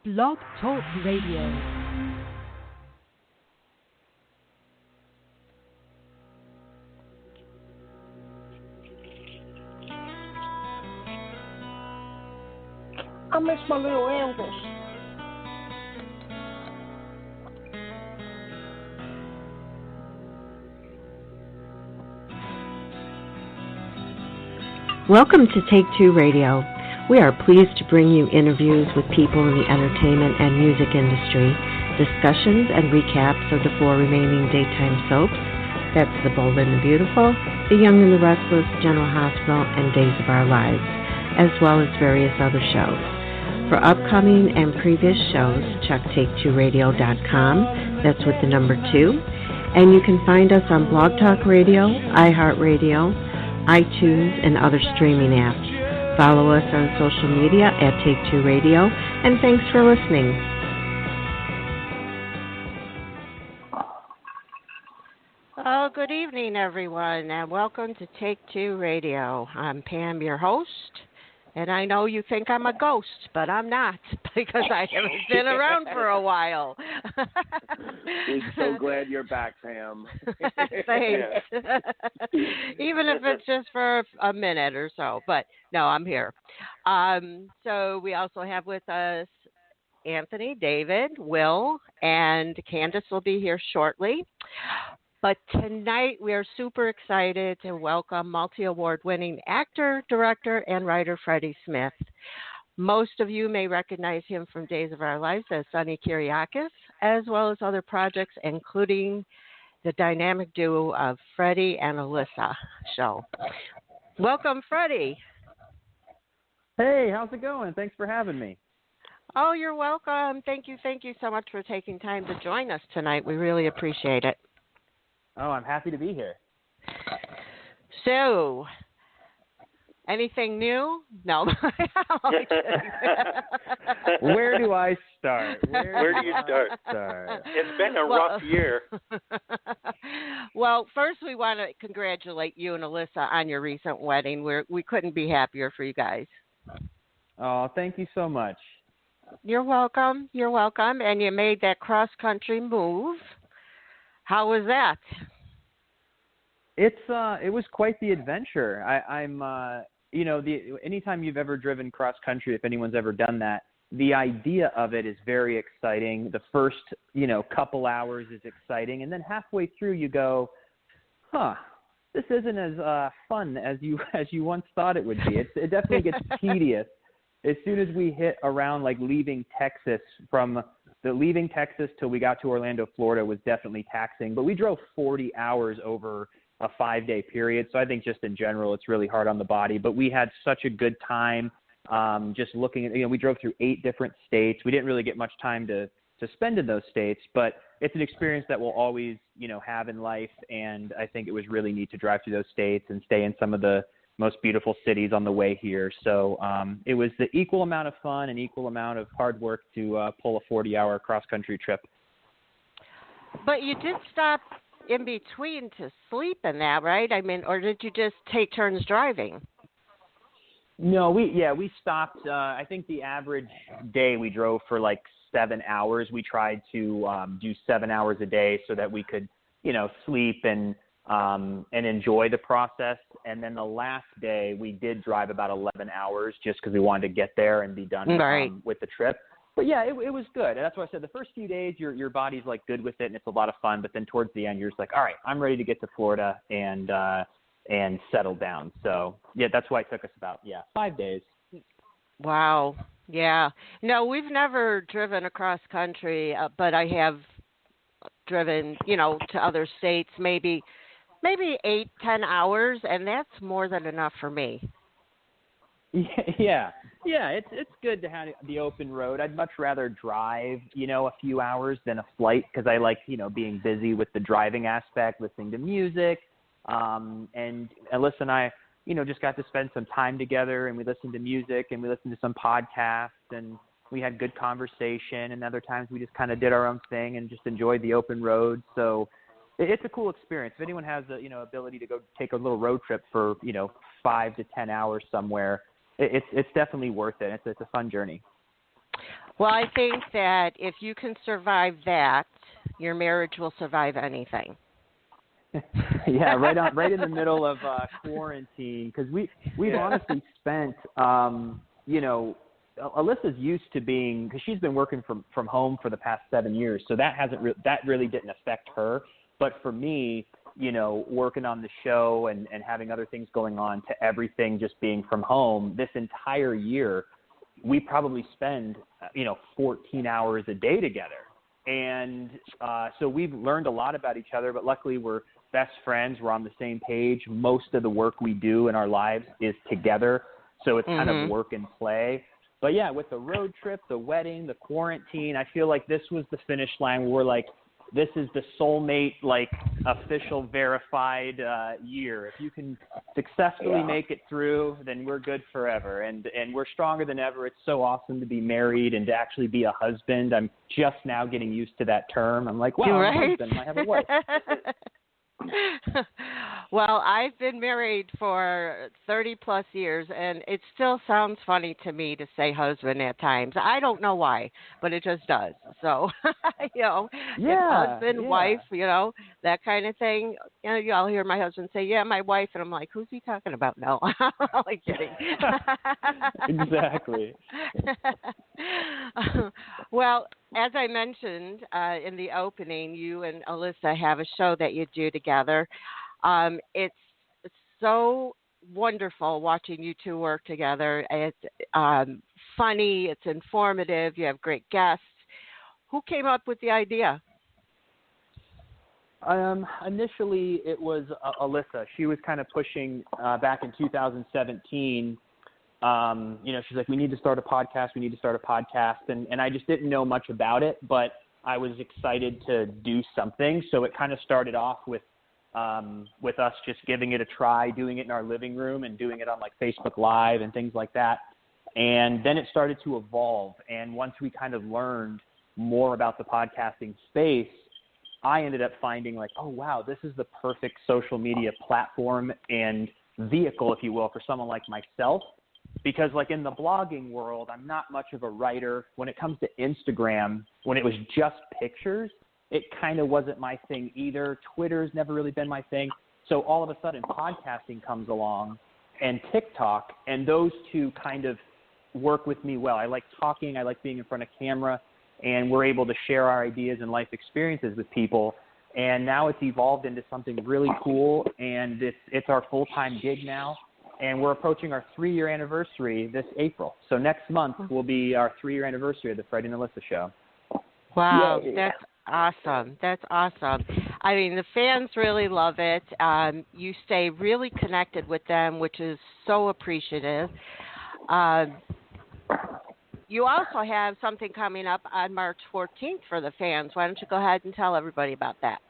Blog Talk Radio. I miss my little Elvis. Welcome to Take Two Radio. We are pleased to bring you interviews with people in the entertainment and music industry, discussions and recaps of the 4 remaining daytime soaps. That's The Bold and the Beautiful, The Young and the Restless, General Hospital, and Days of Our Lives, as well as various other shows. For upcoming and previous shows, check take2radio.com. That's with the number 2. And you can find us on Blog Talk Radio, iHeartRadio, iTunes, and other streaming apps. Follow us on social media at Take Two Radio, and thanks for listening. Oh, good evening, everyone, and welcome to Take Two Radio. I'm Pam, your host, and I know you think I'm a ghost, but I'm not, because I haven't been around for a while. We're so glad you're back, Pam. Thanks. Even if it's just for a minute or so, but no, I'm here. So we also have with us Anthony, David, Will, and Candice will be here shortly. But tonight we are super excited to welcome multi-award winning actor, director, and writer Freddie Smith. Most of you may recognize him from Days of Our Lives as Sonny Kiriakis, as well as other projects, including the dynamic duo of Freddie and Alyssa show. Welcome, Freddie. Hey, how's it going? Thanks for having me. Oh, you're welcome. Thank you so much for taking time to join us tonight. We really appreciate it. Oh, I'm happy to be here. So, anything new? No. Where do I start? Where do you start? It's been a rough year. Well, first we want to congratulate you and Alyssa on your recent wedding. We couldn't be happier for you guys. Oh, thank you so much. You're welcome. And you made that cross-country move. How was that? It was quite the adventure. I'm anytime you've ever driven cross country, if anyone's ever done that, the idea of it is very exciting. The first, couple hours is exciting, and then halfway through you go, this isn't as fun as you once thought it would be. It definitely gets tedious as soon as we hit around like leaving Texas till we got to Orlando, Florida was definitely taxing. But we drove 40 hours over a 5-day period. So I think just in general, it's really hard on the body. But we had such a good time just looking at, we drove through 8 different states. We didn't really get much time to spend in those states. But it's an experience that we'll always, have in life. And I think it was really neat to drive through those states and stay in some of the most beautiful cities on the way here. So it was the equal amount of fun and equal amount of hard work to pull a 40-hour cross-country trip. But you did stop in between to sleep in that, right? I mean, or did you just take turns driving? No, we stopped. I think the average day we drove for like 7 hours. We tried to do 7 hours a day so that we could, sleep and enjoy the process. And then the last day we did drive about 11 hours just because we wanted to get there and be done with the trip. But yeah, it was good. And that's why I said the first few days your body's like good with it and it's a lot of fun. But then towards the end you're just like, all right, I'm ready to get to Florida and settle down. So yeah, that's why it took us about 5 days. Wow. Yeah. No, we've never driven across country, but I have driven, to other states, maybe 8-10 hours, and that's more than enough for me. Yeah, it's good to have the open road. I'd much rather drive, a few hours than a flight because I like, being busy with the driving aspect, listening to music. And Alyssa and I, just got to spend some time together, and we listened to music and we listened to some podcasts, and we had good conversation. And other times we just kind of did our own thing and just enjoyed the open road. So it's a cool experience. If anyone has the ability to go take a little road trip for 5 to 10 hours somewhere, it's definitely worth it. It's a fun journey. Well, I think that if you can survive that, your marriage will survive anything. Yeah, right in the middle of quarantine, because we've honestly spent, Alyssa's used to being, because she's been working from home for the past 7 years, so that that really didn't affect her. But for me, working on the show and having other things going on, to everything just being from home, this entire year, we probably spend 14 hours a day together. And so we've learned a lot about each other, but luckily we're best friends. We're on the same page. Most of the work we do in our lives is together, so it's kind of work and play. But yeah, with the road trip, the wedding, the quarantine, I feel like this was the finish line where we're like, this is the soulmate, like, official verified year. If you can successfully make it through, then we're good forever. And we're stronger than ever. It's so awesome to be married and to actually be a husband. I'm just now getting used to that term. I'm like, wow, I'm a husband. I have a wife. Well, I've been married for 30 plus years, and it still sounds funny to me to say husband at times. I don't know why, but it just does. So, husband, wife, that kind of thing. I'll hear my husband say, yeah, my wife, and I'm like, who's he talking about? No, I'm only kidding. Exactly. Well, as I mentioned in the opening, you and Alyssa have a show that you do together. It's so wonderful watching you two work together. It's funny. It's informative. You have great guests. Who came up with the idea? Initially, it was Alyssa. She was kind of pushing back in 2017. She's like, we need to start a podcast. And I just didn't know much about it, but I was excited to do something. So it kind of started off with us just giving it a try, doing it in our living room and doing it on like Facebook Live and things like that. And then it started to evolve. And once we kind of learned more about the podcasting space, I ended up finding like, oh, wow, this is the perfect social media platform and vehicle, if you will, for someone like myself. Because like in the blogging world, I'm not much of a writer. When it comes to Instagram, when it was just pictures, it kind of wasn't my thing either. Twitter's never really been my thing. So all of a sudden podcasting comes along and TikTok, and those two kind of work with me well. I like talking. I like being in front of camera, and we're able to share our ideas and life experiences with people. And now it's evolved into something really cool, and it's our full-time gig now. And we're approaching our 3-year anniversary this April. So next month will be our 3-year anniversary of the Freddie and Alyssa Show. Wow, that's awesome. That's awesome. I mean, the fans really love it. You stay really connected with them, which is so appreciative. You also have something coming up on March 14th for the fans. Why don't you go ahead and tell everybody about that?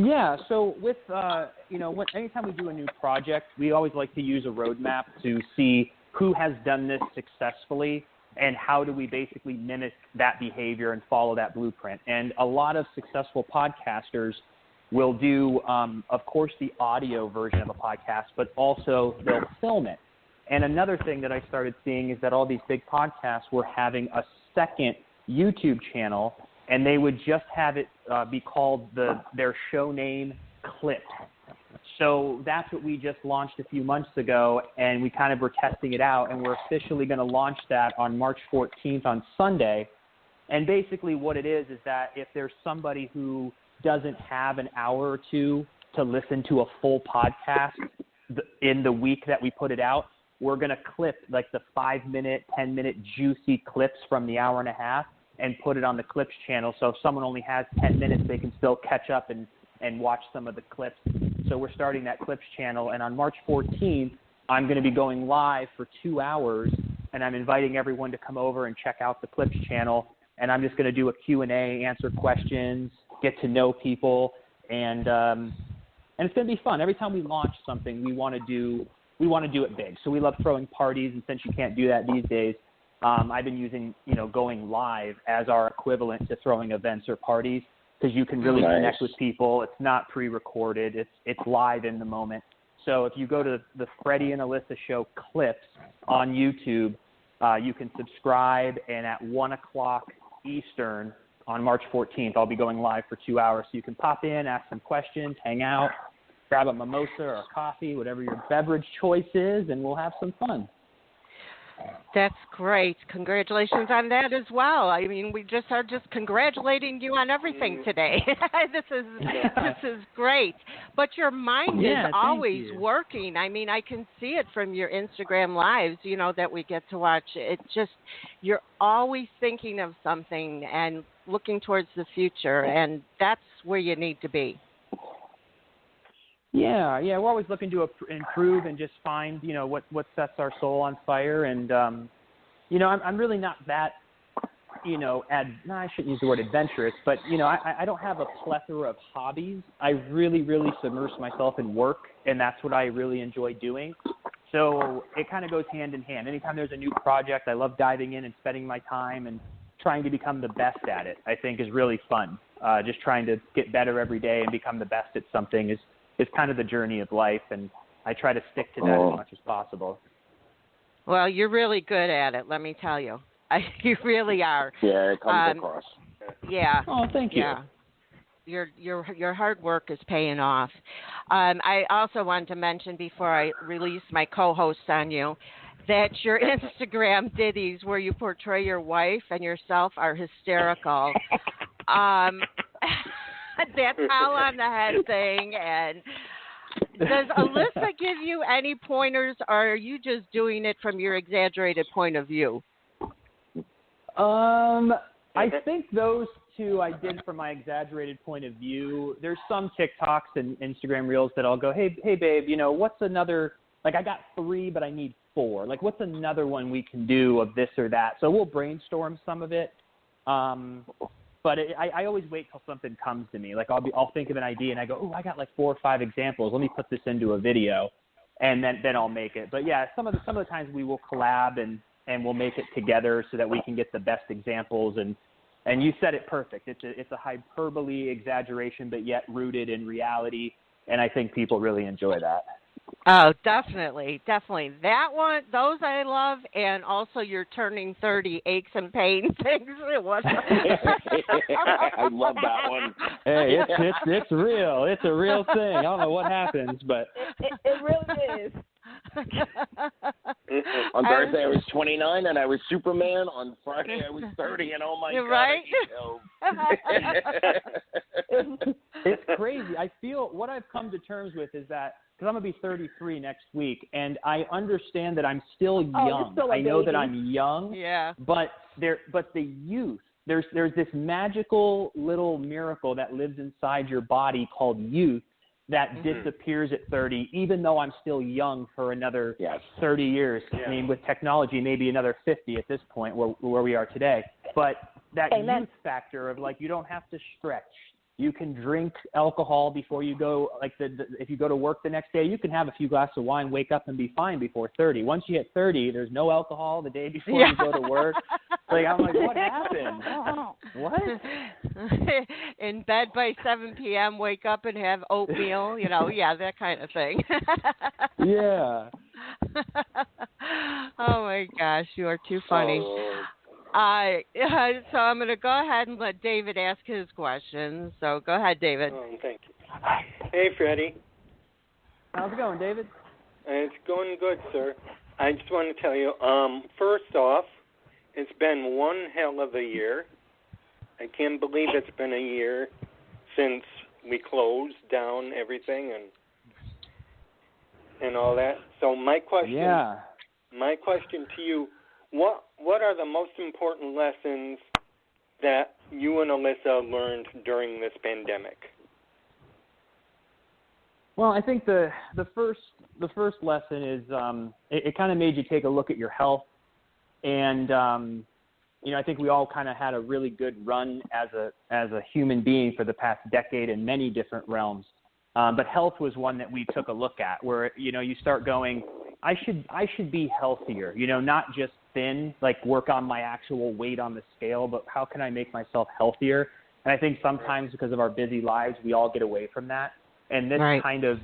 Yeah, so with, anytime we do a new project, we always like to use a roadmap to see who has done this successfully and how do we basically mimic that behavior and follow that blueprint. And a lot of successful podcasters will do, of course, the audio version of a podcast, but also they'll film it. And another thing that I started seeing is that all these big podcasts were having a second YouTube channel, and they would just have it be called their show name Clips. So that's what we just launched a few months ago, and we kind of were testing it out, and we're officially going to launch that on March 14th on Sunday. And basically what it is that if there's somebody who doesn't have an hour or two to listen to a full podcast in the week that we put it out, we're going to clip like the 5-minute, 10-minute juicy clips from the hour and a half and put it on the Clips channel. So if someone only has 10 minutes, they can still catch up and watch some of the clips. So we're starting that Clips channel. And on March 14th, I'm going to be going live for 2 hours, and I'm inviting everyone to come over and check out the Clips channel. And I'm just going to do a Q&A, answer questions, get to know people, and it's going to be fun. Every time we launch something, we want to do it big. So we love throwing parties, and since you can't do that these days, I've been using, going live as our equivalent to throwing events or parties, because you can really connect with people. It's not pre-recorded. It's live in the moment. So if you go to the Freddie and Alyssa Show Clips on YouTube, You can subscribe, and at 1 o'clock Eastern on March 14th, I'll be going live for 2 hours. So you can pop in, ask some questions, hang out, grab a mimosa or a coffee, whatever your beverage choice is, and we'll have some fun. That's great. Congratulations on that as well. I mean, we just are just congratulating you on everything today. This is great. But your mind is always working. I mean, I can see it from your Instagram lives, you know, that we get to watch. It just, you're always thinking of something and looking towards the future, and that's where you need to be. Yeah, we're always looking to improve and just find, you know, what sets our soul on fire. And, you know, I'm really not that, you know, I shouldn't use the word adventurous, but, you know, I don't have a plethora of hobbies. I really, really submerge myself in work, and that's what I really enjoy doing. So it kind of goes hand in hand. Anytime there's a new project, I love diving in and spending my time and trying to become the best at it, I think is really fun. Just trying to get better every day and become the best at something is kind of the journey of life, and I try to stick to that as much as possible. Well, you're really good at it, let me tell you. You really are. Yeah, it comes across. Yeah. Oh, thank you. Yeah. Your hard work is paying off. I also wanted to mention before I release my co-host on you that your Instagram ditties where you portray your wife and yourself are hysterical. That towel on the head thing. And does Alyssa give you any pointers, or are you just doing it from your exaggerated point of view? I think those two I did from my exaggerated point of view. There's some TikToks and Instagram reels that I'll go, hey babe, you know, what's another, like I got 3, but I need 4. Like what's another one we can do of this or that? So we'll brainstorm some of it. But I always wait till something comes to me. Like I'll think of an idea and I go, I got like 4 or 5 examples. Let me put this into a video, and then I'll make it. But yeah, some of the times we will collab and we'll make it together so that we can get the best examples. And you said it perfect. It's a hyperbole exaggeration, but yet rooted in reality. And I think people really enjoy that. Oh, definitely. That one, those I love, and also your turning 30 aches and pains things. I love that one. Hey, it's real. It's a real thing. I don't know what happens, but it really is. On Thursday I was 29 and I was Superman. On Friday I was 30 and oh my God. Right? It's crazy. I feel what I've come to terms with is that, because I'm going to be 33 next week, and I understand that I'm still young. I know that I'm young, but the youth, there's this magical little miracle that lives inside your body called youth that disappears at 30, even though I'm still young for another 30 years. Yeah. I mean, with technology, maybe another 50 at this point where we are today. But that youth factor of, like, you don't have to stretch. You can drink alcohol before you go, like if you go to work the next day, you can have a few glasses of wine, wake up and be fine before 30. Once you hit 30, there's no alcohol the day before you go to work. Like, I'm like, what happened? What? In bed by 7 p.m., wake up and have oatmeal, you know, that kind of thing. Yeah. Oh, my gosh, you are too funny. So I'm going to go ahead and let David ask his questions. So go ahead, David. Oh, thank you. Hey, Freddie. How's it going, David? It's going good, sir. I just want to tell you, first off, it's been one hell of a year. I can't believe it's been a year since we closed down everything and all that. So my question to you, what are the most important lessons that you and Alyssa learned during this pandemic? Well, I think the first lesson is it kind of made you take a look at your health, and I think we all kind of had a really good run as a human being for the past decade in many different realms. But health was one that we took a look at, where you start going, I should be healthier, not just thin, like work on my actual weight on the scale, but how can I make myself healthier? And I think sometimes because of our busy lives, we all get away from that. And this kind of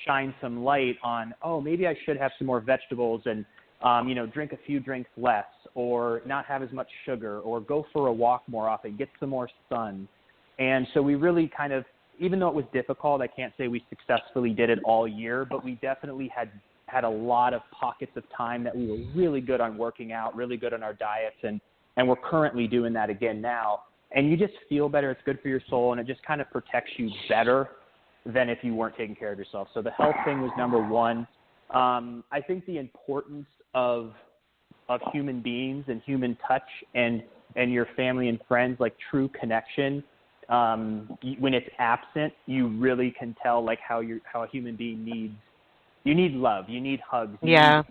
shines some light on, maybe I should have some more vegetables and drink a few drinks less, or not have as much sugar, or go for a walk more often, get some more sun. And so we really kind of, even though it was difficult, I can't say we successfully did it all year, but we definitely had a lot of pockets of time that we were really good on working out, really good on our diets, and we're currently doing that again now. And you just feel better. It's good for your soul, and it just kind of protects you better than if you weren't taking care of yourself. So the health thing was number one. I think the importance of human beings and human touch and your family and friends, like true connection, when it's absent, you really can tell like how a human being needs. You need love. You need hugs. You need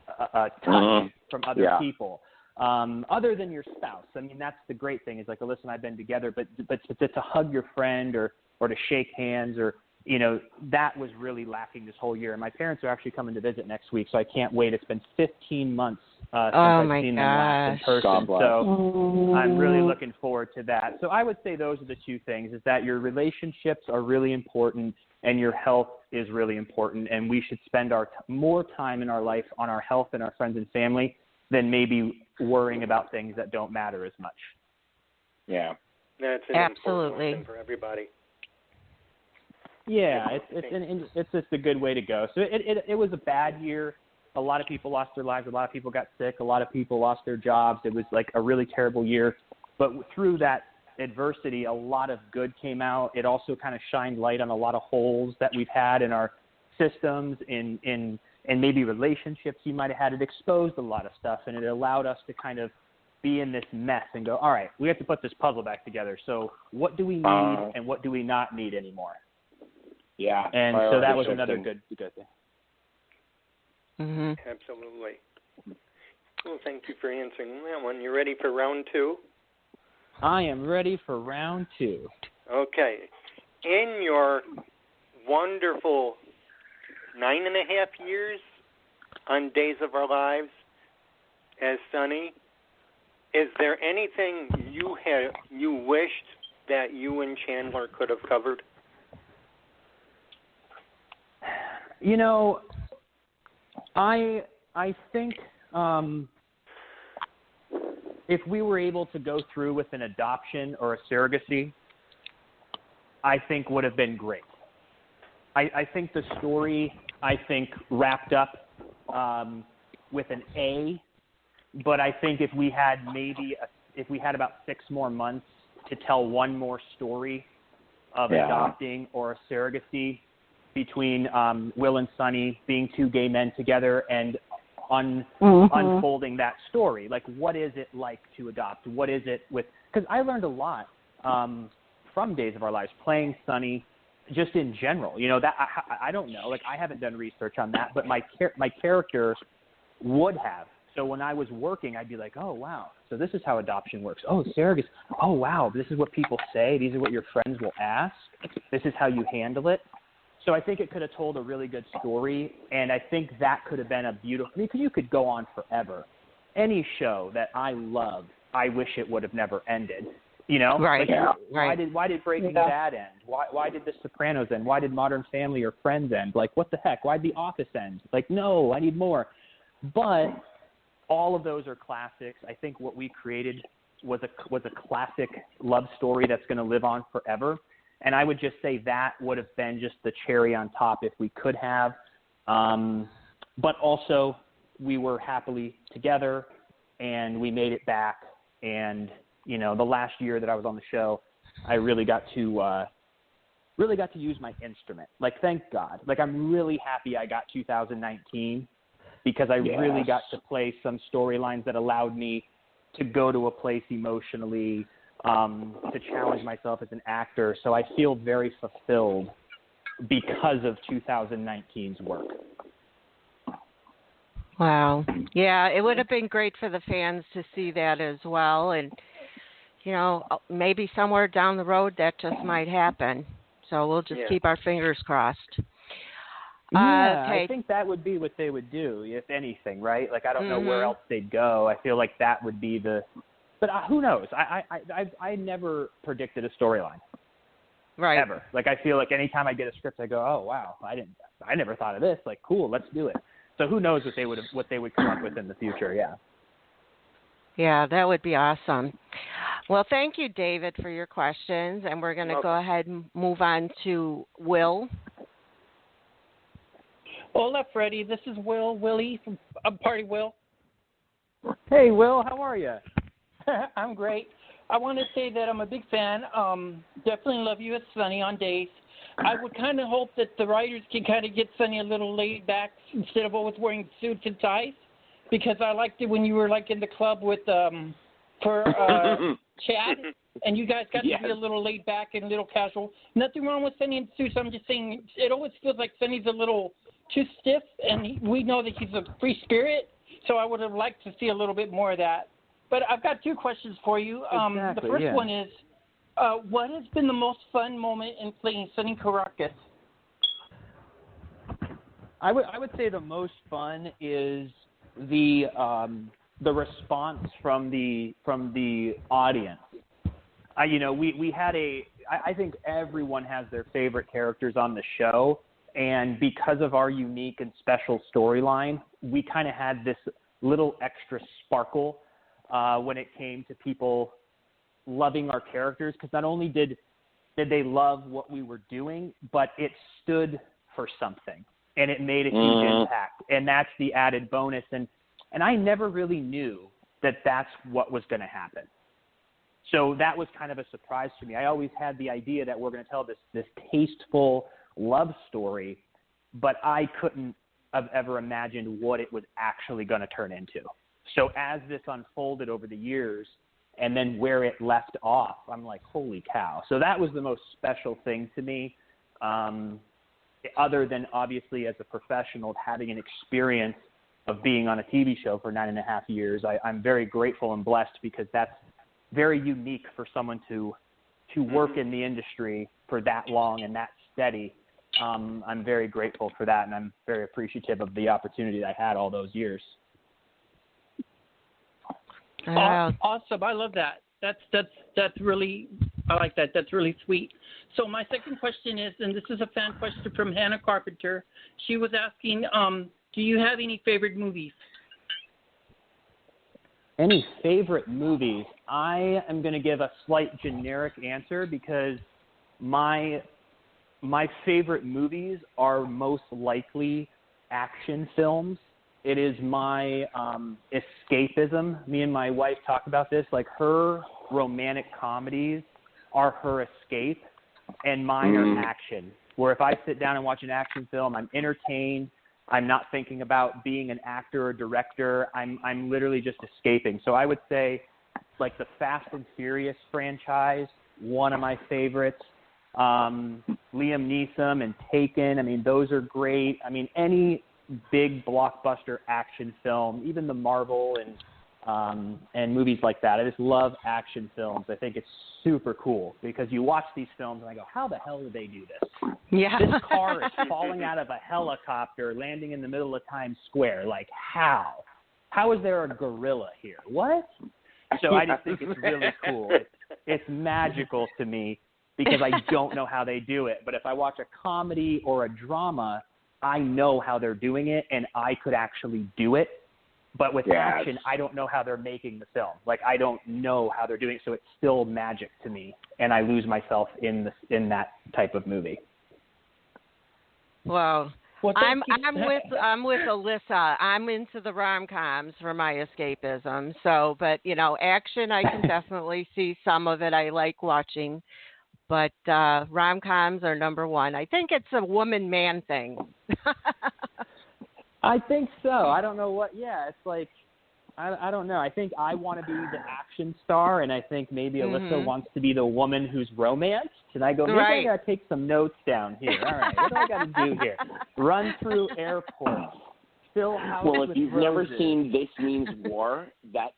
touch from other people, other than your spouse. I mean, that's the great thing is like, Alyssa and I've been together, but to hug your friend or to shake hands or, that was really lacking this whole year. And my parents are actually coming to visit next week, so I can't wait. It's been 15 months since I've seen them last in person. So I'm really looking forward to that. So I would say those are the two things, is that your relationships are really important and your health is really important. And we should spend more time in our life on our health and our friends and family than maybe worrying about things that don't matter as much. Yeah. That's an important thing for everybody. Yeah, it's just a good way to go. So it was a bad year. A lot of people lost their lives. A lot of people got sick. A lot of people lost their jobs. It was like a really terrible year. But through that adversity, a lot of good came out. It also kind of shined light on a lot of holes that we've had in our systems, in maybe relationships you might have had. It exposed a lot of stuff, and it allowed us to kind of be in this mess and go, all right, we have to put this puzzle back together. So what do we need and what do we not need anymore? Yeah. And so that was another good thing. Mm-hmm. Absolutely. Well, thank you for answering that one. You ready for round two? I am ready for round two. Okay. In your wonderful 9.5 years on Days of Our Lives as Sonny, is there anything you wished that you and Chandler could have covered? I think if we were able to go through with an adoption or a surrogacy, I think would have been great. I think the story, wrapped up with an A, but I think if we had about 6 more months to tell one more story of adopting or a surrogacy between Will and Sonny being 2 gay men together and unfolding that story. Like, what is it like to adopt? What is it with – because I learned a lot from Days of Our Lives, playing Sonny just in general. That I don't know. Like, I haven't done research on that, but my character would have. So when I was working, I'd be like, oh, wow, so this is how adoption works. Oh, surrogacy. Oh, wow, this is what people say. These are what your friends will ask. This is how you handle it. So I think it could have told a really good story, and I think that could have been a beautiful – because you could go on forever. Any show that I love, I wish it would have never ended, Right. Like, why did Breaking Bad end? Why did The Sopranos end? Why did Modern Family or Friends end? Like, what the heck? Why did The Office end? Like, no, I need more. But all of those are classics. I think what we created was a classic love story that's going to live on forever. And I would just say that would have been just the cherry on top if we could have. But also, we were happily together, and we made it back. And, the last year that I was on the show, I really got to use my instrument. Like, thank God. Like, I'm really happy I got 2019 because I really got to play some storylines that allowed me to go to a place emotionally, to challenge myself as an actor. So I feel very fulfilled because of 2019's work. Wow. Yeah, it would have been great for the fans to see that as well. And, maybe somewhere down the road that just might happen. So we'll just keep our fingers crossed. Yeah, okay. I think that would be what they would do, if anything, right? Like, I don't know where else they'd go. I feel like that would be the – but who knows? I never predicted a storyline. Right. Ever. Like, I feel like anytime I get a script, I go, oh, wow, I never thought of this. Like, cool, let's do it. So who knows what they would come up with in the future? Yeah. Yeah, that would be awesome. Well, thank you, David, for your questions, and we're going to go ahead and move on to Will. Hola, Freddie. This is Willie from Party Will. Hey, Will, how are you? I'm great. I want to say that I'm a big fan. Definitely love you as Sonny on days. I would kind of hope that the writers can kind of get Sonny a little laid back instead of always wearing suits and ties, because I liked it when you were like in the club with Chad, and you guys got to be a little laid back and a little casual. Nothing wrong with Sonny in suits. I'm just saying it always feels like Sonny's a little too stiff, and we know that he's a free spirit, so I would have liked to see a little bit more of that. But I've got two questions for you. The first one is, what has been the most fun moment in playing Sonny Kiriakis? I would say the most fun is the response from the audience. We had I think everyone has their favorite characters on the show, and because of our unique and special storyline, we kind of had this little extra sparkle when it came to people loving our characters, because not only did they love what we were doing, but it stood for something, and it made a huge impact, and that's the added bonus. And I never really knew that that's what was going to happen. So that was kind of a surprise to me. I always had the idea that we're going to tell this tasteful love story, but I couldn't have ever imagined what it was actually going to turn into. So as this unfolded over the years and then where it left off, I'm like, holy cow. So that was the most special thing to me, other than obviously as a professional having an experience of being on a TV show for 9.5 years. I'm very grateful and blessed, because that's very unique for someone to work in the industry for that long and that steady. I'm very grateful for that, and I'm very appreciative of the opportunity that I had all those years. Awesome. I love that. That's really, I like that. That's really sweet. So my second question is, and this is a fan question from Hannah Carpenter. She was asking, do you have any favorite movies? Any favorite movies? I am going to give a slight generic answer, because my favorite movies are most likely action films. It is my escapism. Me and my wife talk about this. Like, her romantic comedies are her escape, and mine are action. Where if I sit down and watch an action film, I'm entertained. I'm not thinking about being an actor or director. I'm literally just escaping. So I would say, like, the Fast and Furious franchise, one of my favorites. Liam Neeson and Taken. I mean, those are great. I mean, any big blockbuster action film, even the Marvel and movies like that. I just love action films. I think it's super cool, because you watch these films and I go, how the hell did they do this? Yeah. This car is falling out of a helicopter, landing in the middle of Times Square. Like, how? How is there a gorilla here? What? So I just think it's really cool. It's magical to me, because I don't know how they do it. But if I watch a comedy or a drama, I know how they're doing it, and I could actually do it. But with action, I don't know how they're making the film. Like, I don't know how they're doing it, so it's still magic to me, and I lose myself in that type of movie. Well, I'm with Alyssa. I'm into the rom-coms for my escapism. So, but action, I can definitely see some of it. I like watching. But rom-coms are number one. I think it's a woman-man thing. I think so. I don't know what. Yeah, it's like, I don't know. I think I want to be the action star, and I think maybe Alyssa wants to be the woman who's romanced. And I go, maybe I got to take some notes down here. All right, what do I got to do here? Run through airports, fill house with if you've roses. never seen This Means War, that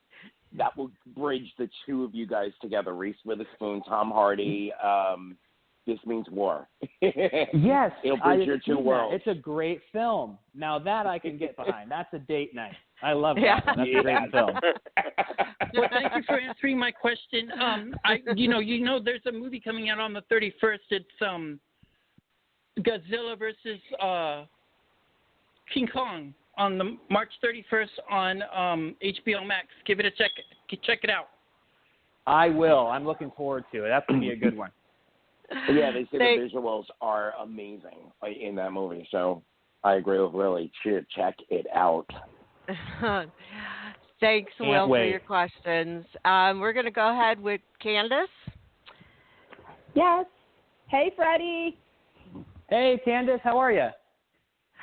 will bridge the two of you guys together. Reese Witherspoon, Tom Hardy. This Means War. Yes. It'll bridge your two worlds. It's a great film. Now that I can get behind. That's a date night. I love that one. That's a great film. Well, thank you for answering my question. There's a movie coming out on the 31st. It's Godzilla versus King Kong. on the March 31st on HBO Max. Give it a check. Check it out. I will. I'm looking forward to it. That's going to be a good one. Yeah, they say the visuals are amazing in that movie, so I agree with Lily. Check it out. Thanks, Will, for your questions. We're going to go ahead with Candice. Yes. Hey, Freddie. Hey, Candice. How are you?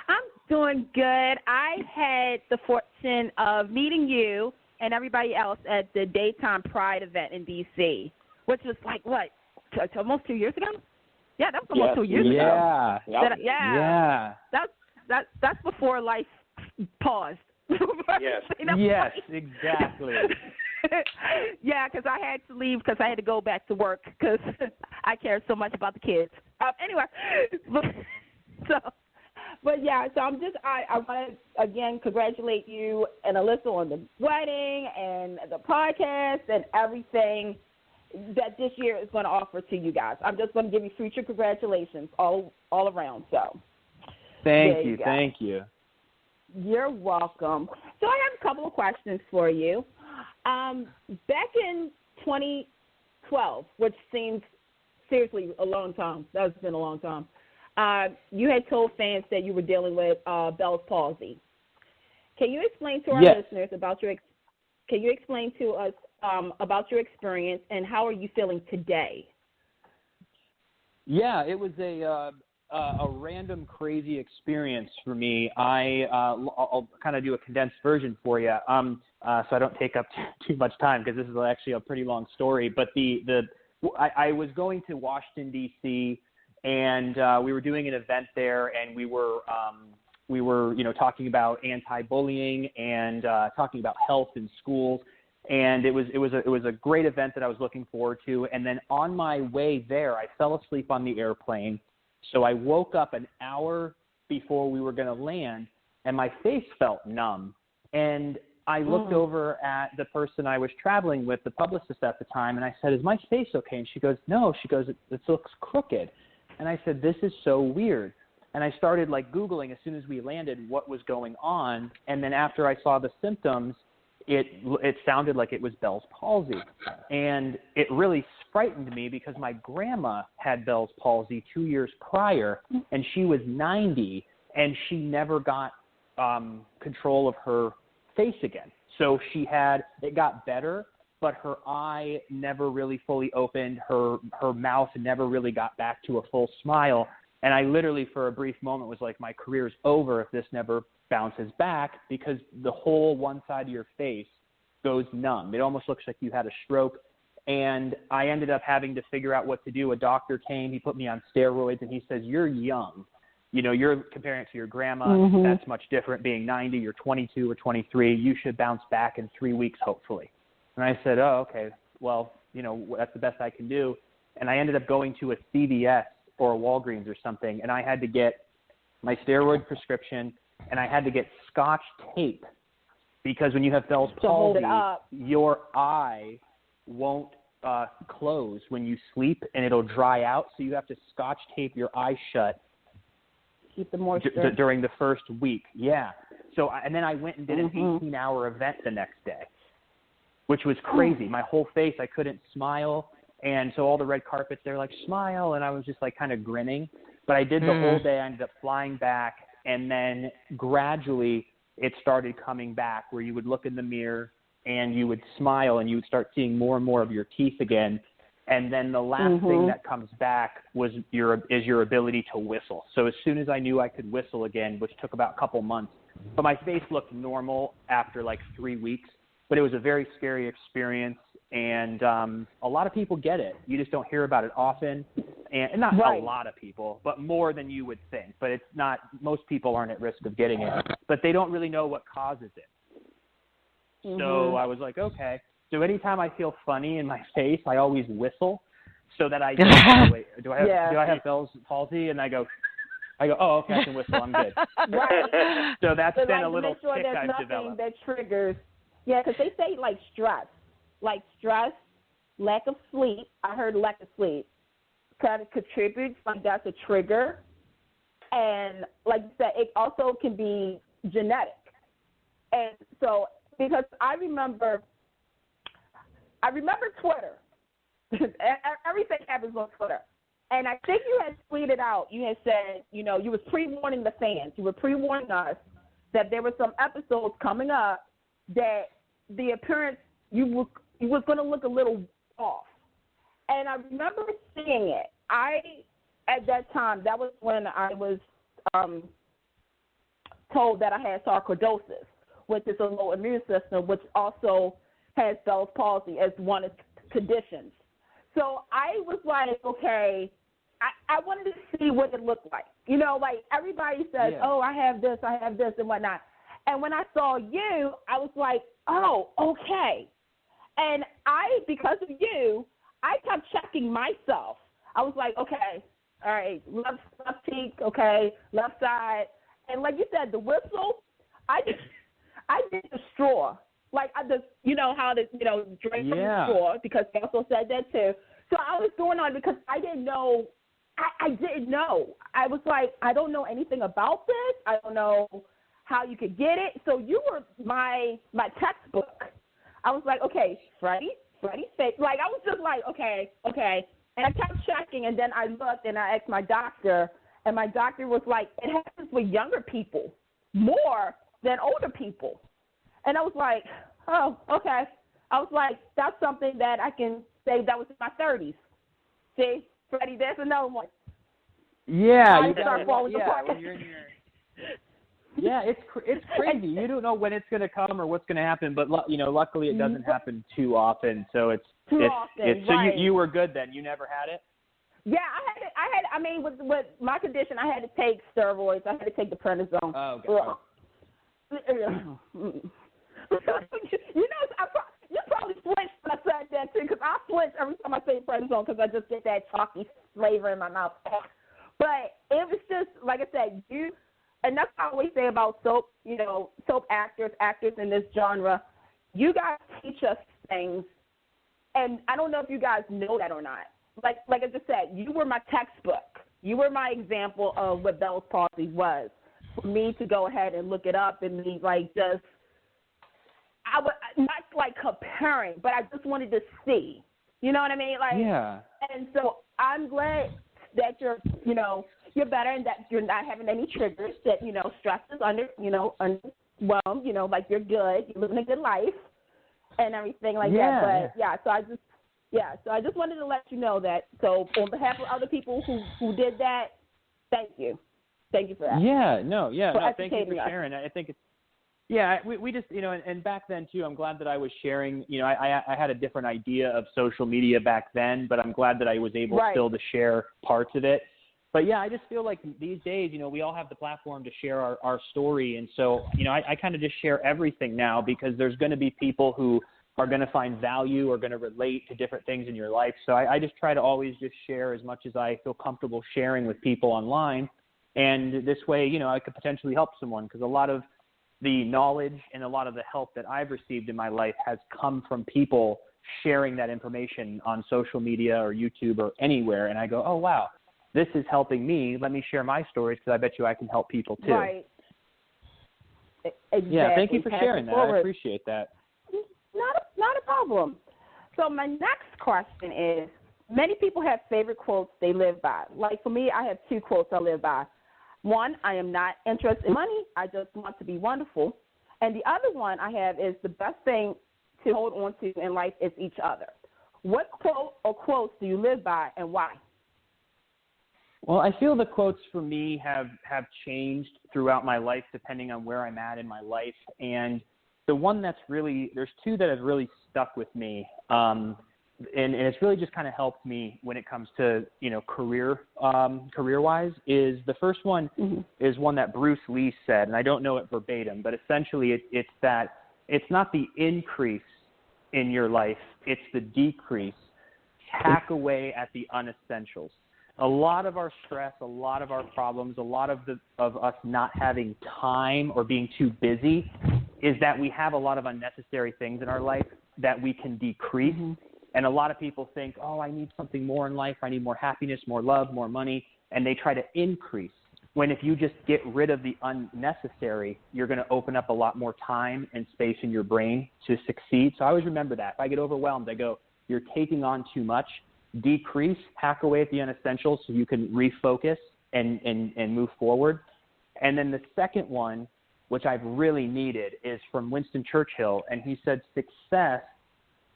I'm doing good. I had the fortune of meeting you and everybody else at the Daytime Pride event in D.C., which was like, what, almost 2 years ago? Yeah, that was almost 2 years ago. Yeah. That's before life paused. Yes, exactly. Yeah, because I had to leave because I had to go back to work because I cared so much about the kids. Anyway, so I want to, again, congratulate you and Alyssa on the wedding and the podcast and everything that this year is going to offer to you guys. I'm just going to give you future congratulations all around. So, thank you. You're welcome. So I have a couple of questions for you. Back in 2012, which seems seriously a long time, that's been a long time, you had told fans that you were dealing with Bell's palsy. Can you explain to our listeners about Can you explain to us about your experience and how are you feeling today? Yeah, it was a random, crazy experience for me. I'll kind of do a condensed version for you, so I don't take up too much time because this is actually a pretty long story. But I was going to Washington D.C. and we were doing an event there, and we were talking about anti-bullying and talking about health in schools. And it was a great event that I was looking forward to. And then on my way there, I fell asleep on the airplane. So I woke up an hour before we were going to land, and my face felt numb. And I looked over at the person I was traveling with, the publicist at the time, and I said, "Is my face okay?" And she goes, "No." She goes, "It looks crooked." And I said, "This is so weird." And I started Googling as soon as we landed what was going on. And then after I saw the symptoms, it sounded like it was Bell's palsy. And it really frightened me because my grandma had Bell's palsy 2 years prior, and she was 90, and she never got control of her face again. So it got better, but her eye never really fully opened. Her mouth never really got back to a full smile. And I literally, for a brief moment, was like, my career's over if this never bounces back, because the whole one side of your face goes numb. It almost looks like you had a stroke. And I ended up having to figure out what to do. A doctor came, he put me on steroids, and he says, "You're young. You're comparing it to your grandma. That's much different. Being 90, you're 22 or 23. You should bounce back in 3 weeks, hopefully." And I said, "Oh, okay. Well, that's the best I can do." And I ended up going to a CVS or a Walgreens or something, and I had to get my steroid prescription, and I had to get Scotch tape, because when you have Bell's palsy, your eye won't close when you sleep, and it'll dry out, so you have to Scotch tape your eye shut. Keep the moisture. During the first week, yeah. So, and then I went and did an 18-hour event the next day, which was crazy. My whole face, I couldn't smile, and so all the red carpets, they're like, "Smile," and I was just kind of grinning. But I did the whole day. I ended up flying back, and then gradually it started coming back, where you would look in the mirror and you would smile, and you would start seeing more and more of your teeth again. And then the last thing that comes back is your ability to whistle. So as soon as I knew I could whistle again, which took about a couple months, but my face looked normal after 3 weeks. But it was a very scary experience, and a lot of people get it. You just don't hear about it often, and not a lot of people, but more than you would think. But it's not, most people aren't at risk of getting it, but they don't really know what causes it. So I was like, okay. So anytime I feel funny in my face, I always whistle, so that I go, wait, do I have Bell's palsy? And I go, "Oh, okay, I can whistle. I'm good." Right. So that's so been a little sure tick I've nothing developed. That triggers. Yeah, because they say stress, lack of sleep. I heard lack of sleep kind of contributes. That's a trigger, and like you said, it also can be genetic. And so, because I remember Twitter. Everything happens on Twitter. And I think you had tweeted out, you had said, you was pre-warning the fans. You were pre-warning us that there were some episodes coming up that the appearance, you was going to look a little off. And I remember seeing it. At that time, that was when I was told that I had sarcoidosis, which is a low immune system, which also has Bell's palsy as one of the conditions. So I was like, okay, I wanted to see what it looked like. Like everybody says, oh, I have this, and whatnot. And when I saw you, I was like, oh, okay. And because of you, I kept checking myself. I was like, okay, all right, left cheek, okay, left side. And like you said, the whistle, I did the straw. Like I just, how to, drink from the straw, because they also said that too. So I was doing on because I didn't know. I didn't know. I was like, I don't know anything about this. I don't know how you could get it. So you were my textbook. I was like, okay, Freddie's face. Like I was just like, okay. And I kept checking, and then I looked and I asked my doctor, and my doctor was like, it happens with younger people more than older people. And I was like, oh, okay. I was like, that's something that I can say that was in my 30s. See, Freddie, there's another one. Yeah, when you're in your... Yeah, it's crazy. You don't know when it's going to come or what's going to happen, but luckily it doesn't happen too often. So it's so right. you were good then. You never had it? Yeah, I mean, with my condition, I had to take steroids. I had to take the prednisone. Oh, okay. You probably flinched when I said that too, because I flinch every time I say prednisone because I just get that chalky flavor in my mouth. But it was just like I said, and that's what I always say about soap. Soap actors in this genre. You guys teach us things, and I don't know if you guys know that or not. Like I just said, you were my textbook. You were my example of what Bell's palsy was. For me to go ahead and look it up and be like I would not like comparing, but I just wanted to see. You know what I mean? Like, yeah. And so I'm glad that you're better and that you're not having any triggers. That stress is underwhelmed. Like you're good, you're living a good life, and everything like that. But so I just wanted to let you know that. So on behalf of other people who did that, thank you. Thank you for that. Thank you for sharing. I think it's, we just, and back then too, I'm glad that I was sharing, I had a different idea of social media back then, but I'm glad that I was able still to share parts of it. But I just feel like these days, we all have the platform to share our story. And so, I kind of just share everything now because there's going to be people who are going to find value or going to relate to different things in your life. So I just try to always just share as much as I feel comfortable sharing with people online. And this way, I could potentially help someone, because a lot of the knowledge and a lot of the help that I've received in my life has come from people sharing that information on social media or YouTube or anywhere. And I go, oh, wow, this is helping me. Let me share my stories, because I bet you I can help people too. Right. Exactly. Yeah, thank you for sharing that. I appreciate that. Not a problem. So my next question is, many people have favorite quotes they live by. Like for me, I have 2 quotes I live by. One, I am not interested in money. I just want to be wonderful. And the other one I have is, the best thing to hold on to in life is each other. What quote or quotes do you live by, and why? Well, I feel the quotes for me have changed throughout my life depending on where I'm at in my life. And the one that's really, there's 2 that have really stuck with me. And it's really just kind of helped me when it comes to, career-wise, is the first one is one that Bruce Lee said, and I don't know it verbatim, but essentially it's that it's not the increase in your life, it's the decrease. Hack away at the unessentials. A lot of our stress, a lot of our problems, a lot of us not having time or being too busy is that we have a lot of unnecessary things in our life that we can decrease. And a lot of people think, oh, I need something more in life. I need more happiness, more love, more money. And they try to increase. when if you just get rid of the unnecessary, you're going to open up a lot more time and space in your brain to succeed. So I always remember that. If I get overwhelmed, I go, you're taking on too much. Decrease, hack away at the unessentials so you can refocus and move forward. And then the second one, which I've really needed, is from Winston Churchill. And he said success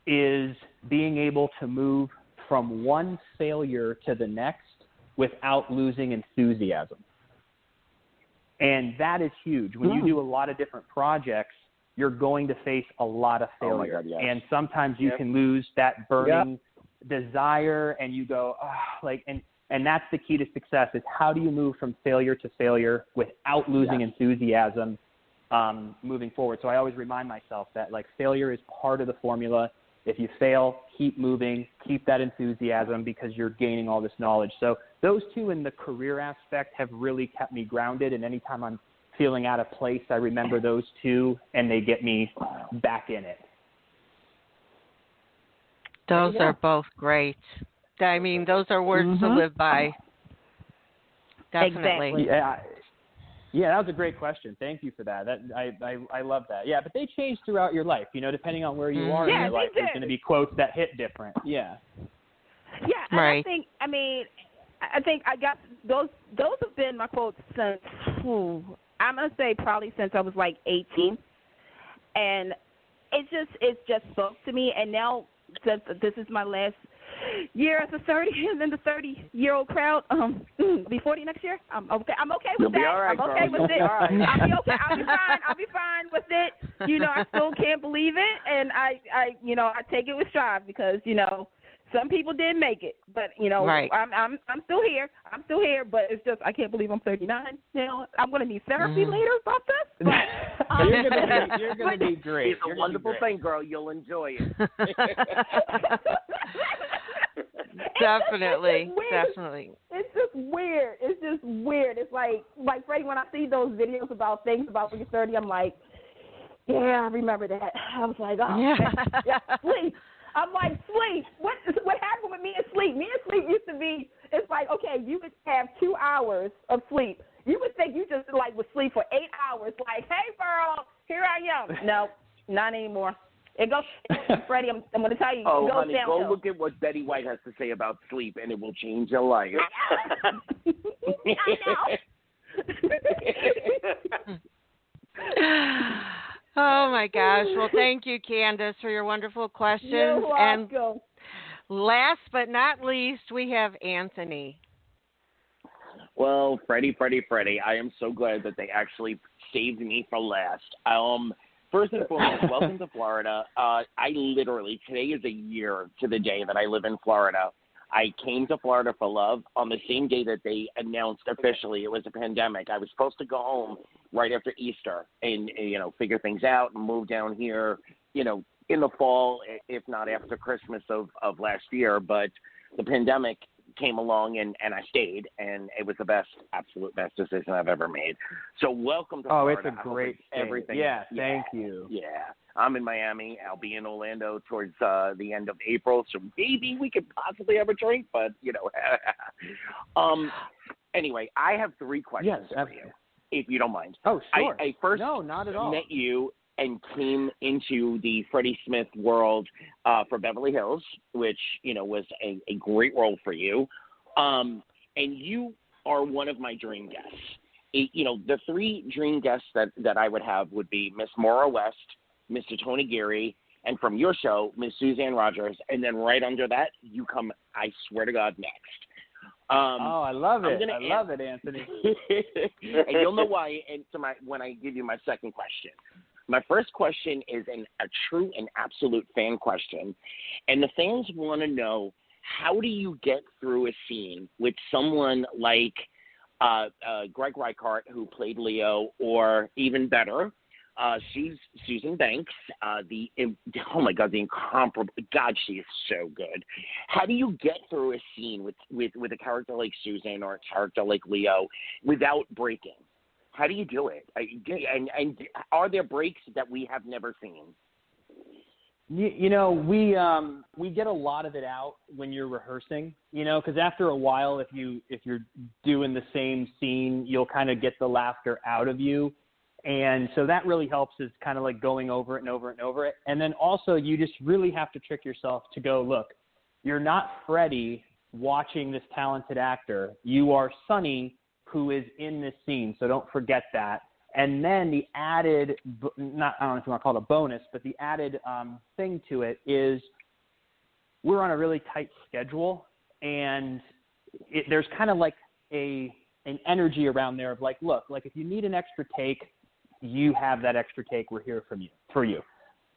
is being able to move from one failure to the next without losing enthusiasm. And that is huge. When you do a lot of different projects, you're going to face a lot of failure. Oh my God, yes. And sometimes you can lose that burning desire, and you go, and that's the key to success, is how do you move from failure to failure without losing enthusiasm moving forward. So I always remind myself that, like, failure is part of the formula. If you fail, keep moving, keep that enthusiasm, because you're gaining all this knowledge. So those two in the career aspect have really kept me grounded, and anytime I'm feeling out of place, I remember those two, and they get me back in it. Those are both great. I mean, those are words to live by. Definitely. Exactly. Yeah, that was a great question. Thank you for that. I love that. Yeah, but they change throughout your life. You know, depending on where you are in your life, there's going to be quotes that hit different. Yeah. Yeah, and right. I think I got those have been my quotes since, I'm going to say probably since I was like 18. And it just spoke to me. And now, since this is my last year as a 30 and then the 30-year-old crowd, be 40 next year. I'm okay. I'm okay with that. All right, I'm okay girl. with it. All right. I'll be okay. I'll be fine with it. You know, I still can't believe it, and I take it with strive, because some people didn't make it, but right. I'm still here. I'm still here, but it's just I can't believe I'm 39. I'm going to need therapy later about this. But, you're gonna be great. It's a wonderful thing, girl. You'll enjoy it. Definitely. It's just weird. It's like Freddie, when I see those videos about things about when you're 30, I'm like, yeah, I remember that. I was like, sleep. I'm like, sleep. What happened with me and sleep? Me and sleep used to be, it's like, okay, you would have 2 hours of sleep. You would think you just would sleep for 8 hours. Like, hey, girl, here I am. No, not anymore. It goes, Freddie, I'm going to tell you. Oh, it goes honey, downhill. go look at what Betty White has to say about sleep, and it will change your life. I know. Oh, my gosh. Well, thank you, Candice, for your wonderful questions. You're welcome. And last but not least, we have Anthony. Well, Freddie, I am so glad that they actually saved me for last. First and foremost, welcome to Florida. Today is a year to the day that I live in Florida. I came to Florida for love on the same day that they announced officially it was a pandemic. I was supposed to go home right after Easter and figure things out and move down here, in the fall, if not after Christmas of last year. But the pandemic came along and I stayed, and it was the absolute best decision I've ever made. So welcome to Florida. Oh, it's a great everything. Yeah, thank you. Yeah. I'm in Miami. I'll be in Orlando towards the end of April, so maybe we could possibly have a drink, but, Anyway, I have 3 questions for you, if you don't mind. Oh, sure. I first not at all. met you and came into the Freddie Smith world for Beverly Hills, which, was a great role for you. And you are one of my dream guests. The 3 dream guests that I would have would be Miss Maura West, Mr. Tony Geary, and from your show, Miss Suzanne Rogers, and then right under that, you come, I swear to God, next. I love it. I love it, Anthony. And you'll know why when I give you my second question. My first question is a true and absolute fan question, and the fans want to know, how do you get through a scene with someone like Greg Reichardt, who played Leo, or even better, Susan Banks, the incomparable, God, she is so good. How do you get through a scene with a character like Susan or a character like Leo without breaking? How do you do it? And are there breaks that we have never seen? You know, we get a lot of it out when you're rehearsing, you know, because after a while, if you're doing the same scene, you'll kind of get the laughter out of you. And so that really helps, is kind of like going over it and over it and over it. And then also you just really have to trick yourself to go, look, you're not Freddie watching this talented actor. You are Sonny, who is in this scene. So don't forget that. And then the added, I don't know if you want to call it a bonus, but the added thing to it is we're on a really tight schedule, and there's kind of like an energy around there of like, look, like if you need an extra take, you have that extra take. We're here for you.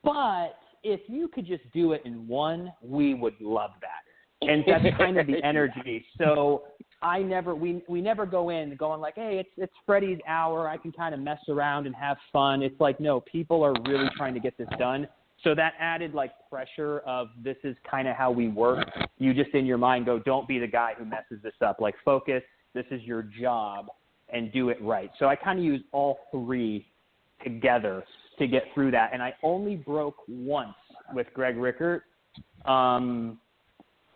But if you could just do it in one, we would love that. And that's kind of the energy. So we never go in going like, hey, it's Freddie's hour. I can kind of mess around and have fun. It's like, no, people are really trying to get this done. So that added like pressure of this is kind of how we work. You just in your mind go, don't be the guy who messes this up. Like focus. This is your job, and do it right. So I kind of use all three together to get through that. And I only broke once with Greg Rickert.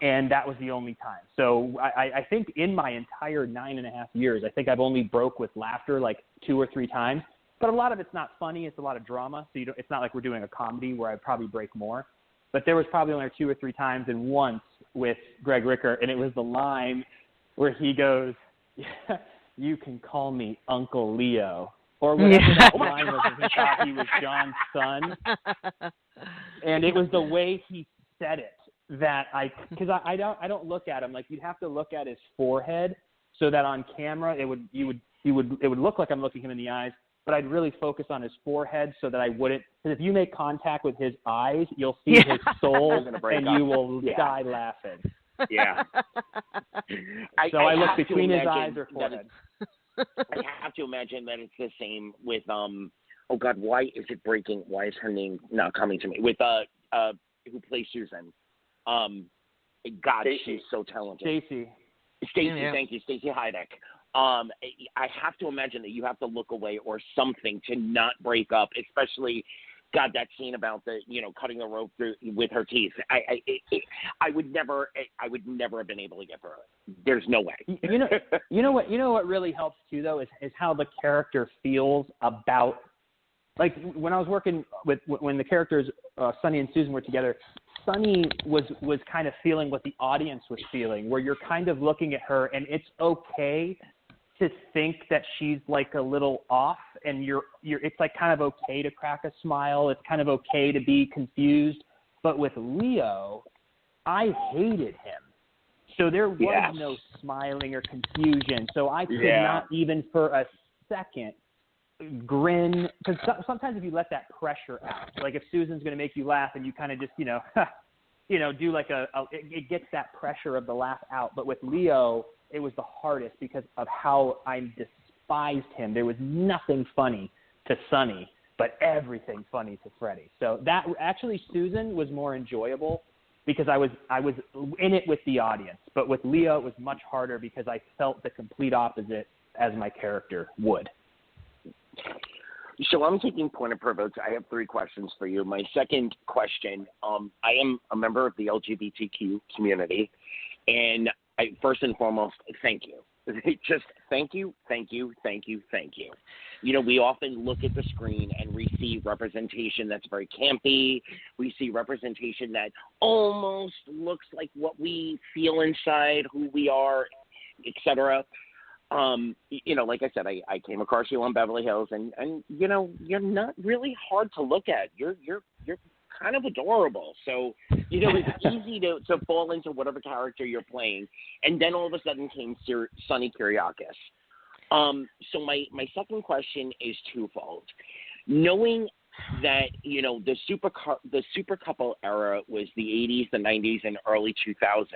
And that was the only time. So I think in my entire 9.5 years, I think I've only broke with laughter like 2 or 3 times. But a lot of it's not funny. It's a lot of drama. So it's not like we're doing a comedy where I'd probably break more. But there was probably only 2 or 3 times, and once with Greg Rickert, and it was the line where he goes, yeah, you can call me Uncle Leo. Or whatever that line was, he thought he was John's son. And it was the way he said it. That because I don't look at him, like you'd have to look at his forehead so that on camera it would look like I'm looking him in the eyes, but I'd really focus on his forehead so that I wouldn't, because if you make contact with his eyes, you'll see his soul and you will die laughing. Yeah. I look between his eyes or forehead. I have to imagine that it's the same with oh God, why is it breaking? Why is her name not coming to me? With who plays Susan. God, Stacey. she's so talented. Stacey, yeah. Thank you, Stacey Heideck. I have to imagine that you have to look away or something to not break up, especially, God, that scene about the, cutting the rope through with her teeth. I would never have been able to get through it. There's no way. You know what really helps too though is how the character feels about, like when I was working when the characters Sonny and Susan were together. Sonny was kind of feeling what the audience was feeling, where you're kind of looking at her and it's okay to think that she's like a little off, and it's like kind of okay to crack a smile. It's kind of okay to be confused. But with Leo, I hated him. So there was no smiling or confusion. So I could not even for a second grin, because sometimes if you let that pressure out, like if Susan's going to make you laugh and you kind of just do like it gets that pressure of the laugh out. But with Leo, it was the hardest because of how I despised him. There was nothing funny to Sonny, but everything funny to Freddie. So that actually Susan was more enjoyable because I was in it with the audience. But with Leo, it was much harder because I felt the complete opposite as my character would. So I'm taking point of privilege. I have 3 questions for you. My second question, I am a member of the LGBTQ community, and first and foremost, thank you. Just thank you, thank you, thank you, thank you. We often look at the screen and we see representation that's very campy. We see representation that almost looks like what we feel inside, who we are, etc. Like I said, I came across you on Beverly Hills, and you're not really hard to look at. You're kind of adorable. So, it's easy to fall into whatever character you're playing. And then all of a sudden came Sonny Kiriakis. So my second question is twofold. Knowing that, the super couple era was the 80s, the 90s, and early 2000s,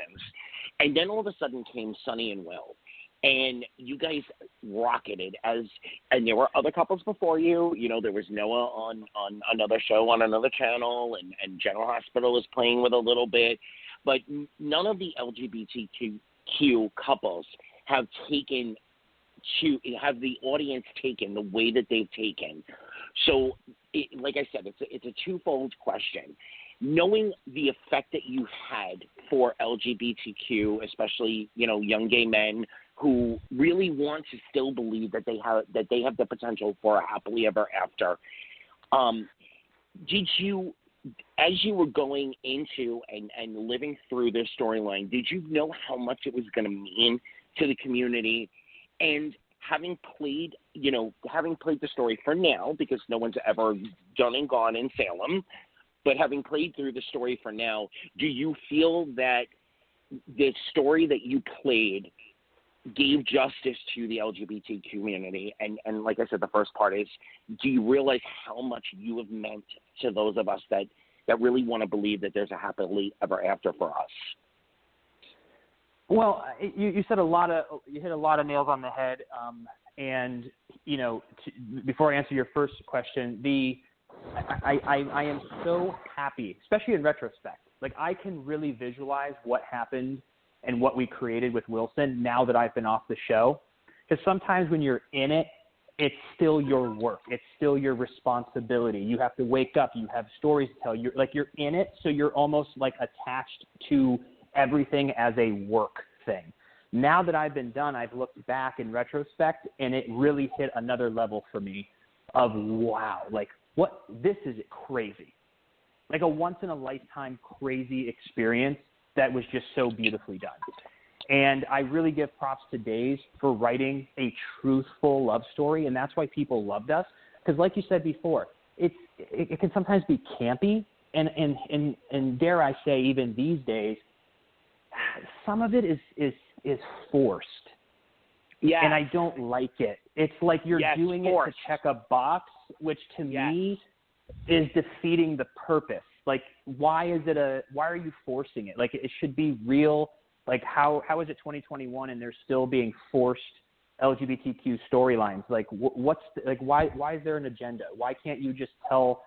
and then all of a sudden came Sonny and Will. And you guys rocketed and there were other couples before you. There was Noah on another show on another channel, and General Hospital was playing with a little bit. But none of the LGBTQ couples have the audience taken the way that they've taken. So, like I said, it's a twofold question. knowing the effect that you had for LGBTQ, especially, young gay men who really want to still believe that they have the potential for a happily ever after. Did you, as you were going into and living through this storyline, did you know how much it was going to mean to the community? And having played the story for now, because no one's ever done and gone in Salem, but having played through the story for now, do you feel that the story that you played gave justice to the LGBT community? And like I said, the first part is, do you realize how much you have meant to those of us that really want to believe that there's a happily ever after for us? Well, you hit a lot of nails on the head. And before I answer your first question, I am so happy, especially in retrospect. Like, I can really visualize what happened and what we created with Wilson now that I've been off the show. Because sometimes when you're in it, it's still your work. It's still your responsibility. You have to wake up. You have stories to tell. You're in it, so you're almost like attached to everything as a work thing. Now that I've been done, I've looked back in retrospect, and it really hit another level for me of, wow, like, what? This is crazy. Like a once-in-a-lifetime crazy experience that was just so beautifully done. And I really give props to Days for writing a truthful love story, and that's why people loved us. Because like you said before, it can sometimes be campy, and dare I say, even these days, some of it is forced. Yeah. And I don't like it. It's like you're doing forced. it to check a box, which to me is defeating the purpose. Like, why are you forcing it? Like, it should be real. Like, how is it 2021 and there's still being forced LGBTQ storylines? Like, why is there an agenda? Why can't you just tell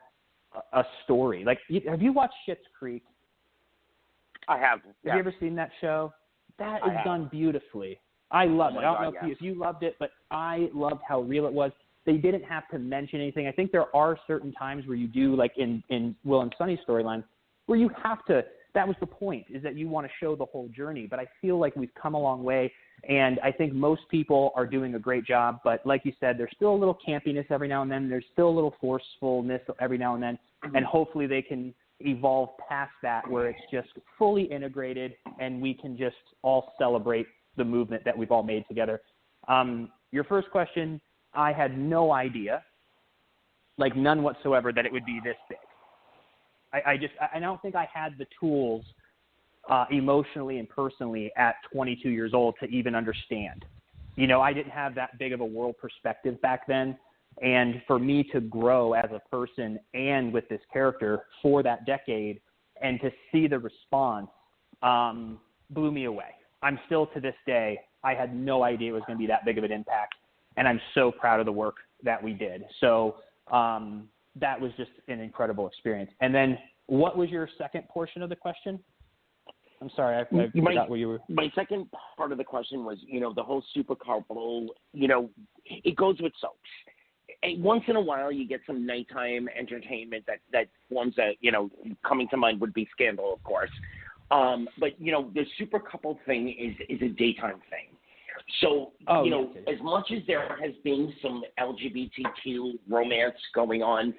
a story? Like, have you watched Schitt's Creek? I have. Have you ever seen that show? That is done beautifully. I love it. I don't know if you loved it, but I loved how real it was. They didn't have to mention anything. I think there are certain times where you do, like in Will and Sonny's storyline, where you have to. That was the point, is that you want to show the whole journey. But I feel like we've come a long way, and I think most people are doing a great job. But like you said, there's still a little campiness every now and then. There's still a little forcefulness every now and then. And hopefully they can evolve past that, where it's just fully integrated and we can just all celebrate the movement that we've all made together. Your first question, I had no idea, like none whatsoever, that it would be this big. I don't think I had the tools emotionally and personally at 22 years old to even understand. I didn't have that big of a world perspective back then. And for me to grow as a person and with this character for that decade and to see the response blew me away. I'm still, to this day, I had no idea it was going to be that big of an impact. And I'm so proud of the work that we did. So that was just an incredible experience. And then what was your second portion of the question? I'm sorry, I forgot where you were. My second part of the question was, the whole super couple, it goes with soaps. Once in a while, you get some nighttime entertainment that ones that, coming to mind would be Scandal, of course. But, the super couple thing is a daytime thing. So, as much as there has been some LGBTQ romance going on,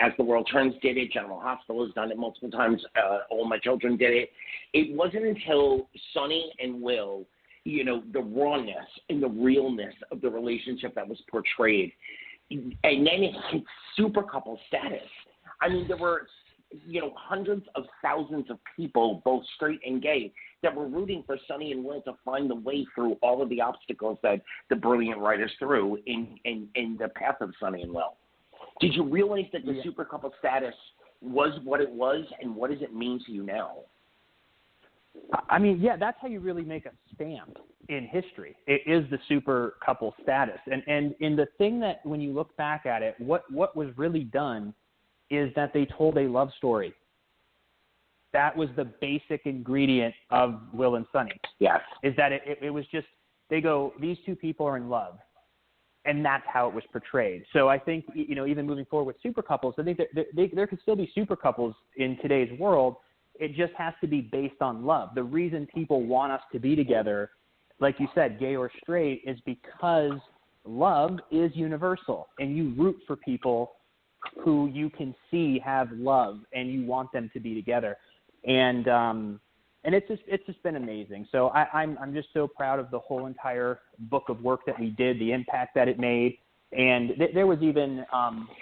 As the World Turns did it, General Hospital has done it multiple times, All My Children did it. It wasn't until Sonny and Will, the rawness and the realness of the relationship that was portrayed, and then it hit super couple status. I mean, there were, hundreds of thousands of people, both straight and gay, that were rooting for Sonny and Will to find the way through all of the obstacles that the brilliant writers threw in the path of Sonny and Will. Did you realize that the super couple status was what it was, and what does it mean to you now? I mean, that's how you really make a stamp in history. It is the super couple status. And in the thing that, when you look back at it, what was really done is that they told a love story. That was the basic ingredient of Will and Sonny. Yes. Is that it was just, they go, these two people are in love. and that's how it was portrayed. So I think, you know, even moving forward with super couples, I think that there could still be super couples in today's world. It just has to be based on love. The reason people want us to be together, like you said, gay or straight, is because love is universal, and you root for people who you can see have love, and you want them to be together. And it's just been amazing. So I'm just so proud of the whole entire book of work that we did, the impact that it made. And there was even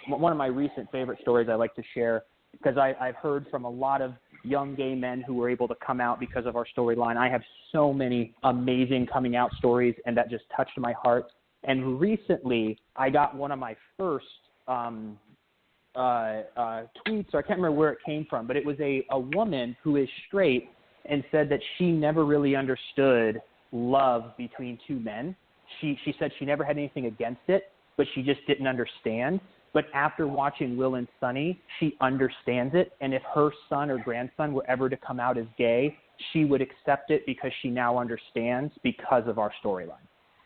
one of my recent favorite stories I like to share, because I've heard from a lot of young gay men who were able to come out because of our storyline. I have so many amazing coming out stories, and that just touched my heart. And recently, I got one of my first tweets, or I can't remember where it came from, but it was a woman who is straight and said that she never really understood love between two men. She said she never had anything against it, but she just didn't understand. But after watching Will and Sonny, she understands it. And if her son or grandson were ever to come out as gay, she would accept it because she now understands because of our storyline.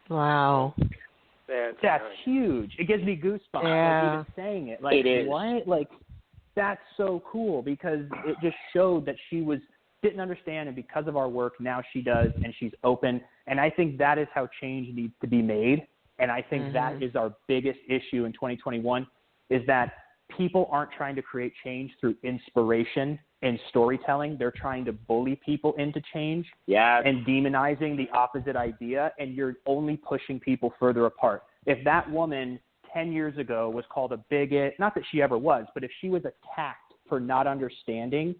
Wow. That's nice. Huge. It gives me goosebumps like, even saying it. Like, it is. What? Like, that's so cool, because it just showed that she didn't understand, and because of our work, now she does, and she's open. And I think that is how change needs to be made. And I think that is our biggest issue in 2021, is that people aren't trying to create change through inspiration and storytelling. They're trying to bully people into change and demonizing the opposite idea, and you're only pushing people further apart. If that woman 10 years ago was called a bigot, not that she ever was, but if she was attacked for not understanding,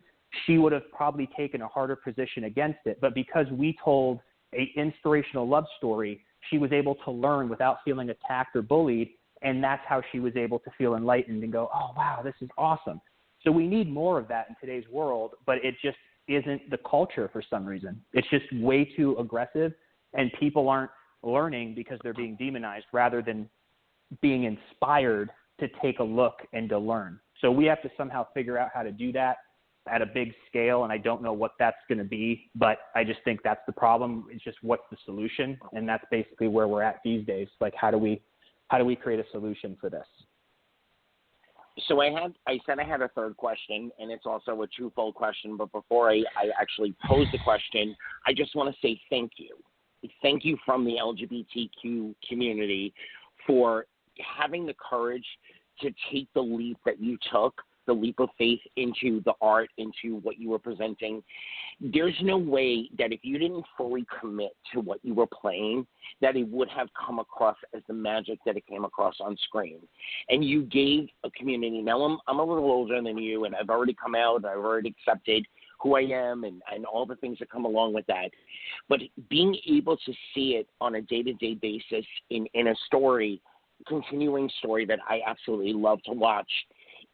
she would have probably taken a harder position against it. But because we told an inspirational love story, she was able to learn without feeling attacked or bullied, and that's how she was able to feel enlightened and go, oh, wow, this is awesome. So we need more of that in today's world, but it just isn't the culture for some reason. It's just way too aggressive, and people aren't learning because they're being demonized rather than being inspired to take a look and to learn. So we have to somehow figure out how to do that at a big scale, and I don't know what that's going to be, but I just think that's the problem. It's just, what's the solution? And that's basically where we're at these days. Like, how do we create a solution for this? So I said I had a third question, and it's also a twofold question. But before I actually pose the question, I just want to say thank you. Thank you from the LGBTQ community for having the courage to take the leap that you took, the leap of faith into the art, into what you were presenting. There's no way that if you didn't fully commit to what you were playing, that it would have come across as the magic that it came across on screen. And you gave a community. Now, I'm a little older than you, and I've already come out, I've already accepted who I am and all the things that come along with that. But being able to see it on a day-to-day basis in a story, continuing story that I absolutely love to watch,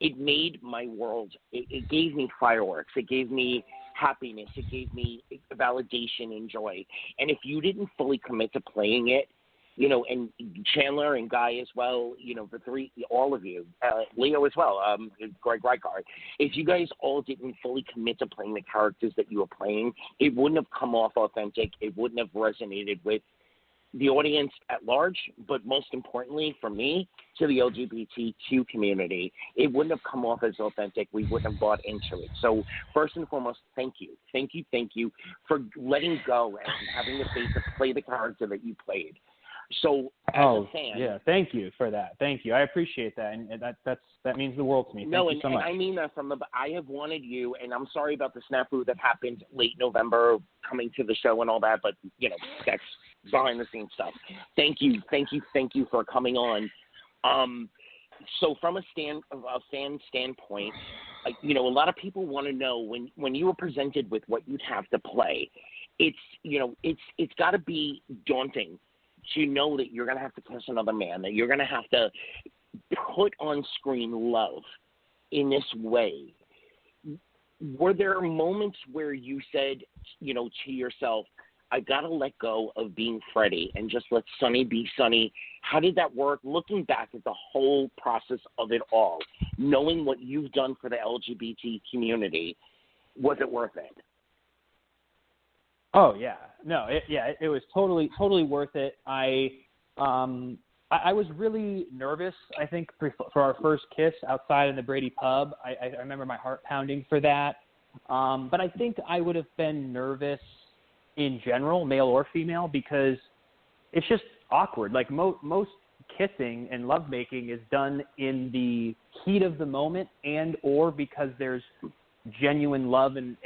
it made my world, it gave me fireworks, it gave me happiness, it gave me validation and joy. And if you didn't fully commit to playing it, you know, and Chandler and Guy as well, you know, the three, all of you, Leo as well, Greg Reichardt, if you guys all didn't fully commit to playing the characters that you were playing, it wouldn't have come off authentic, it wouldn't have resonated with the audience at large, but most importantly for me, to the LGBTQ community, it wouldn't have come off as authentic. We wouldn't have bought into it. So first and foremost, thank you for letting go and having the faith to play the character that you played. So as a fan, thank you for that. Thank you. I appreciate that, and that means the world to me. Thank you so much. I mean that I have wanted you, and I'm sorry about the snafu that happened late November, coming to the show and all that, but you know, that's behind the scenes stuff. Thank you for coming on. So from a fan standpoint, you know, a lot of people want to know when you were presented with what you'd have to play, it's got to be daunting to know that you're going to have to kiss another man, that you're going to have to put on screen love in this way. Were there moments where you said, you know, to yourself, I got to let go of being Freddie and just let Sonny be Sonny? How did that work? Looking back at the whole process of it all, knowing what you've done for the LGBT community, was it worth it? Oh yeah, no, it was totally worth it. I was really nervous, I think, for our first kiss outside in the Brady pub. I remember my heart pounding for that. But I think I would have been nervous in general, male or female, because it's just awkward. Like most kissing and lovemaking is done in the heat of the moment, and or because there's genuine love and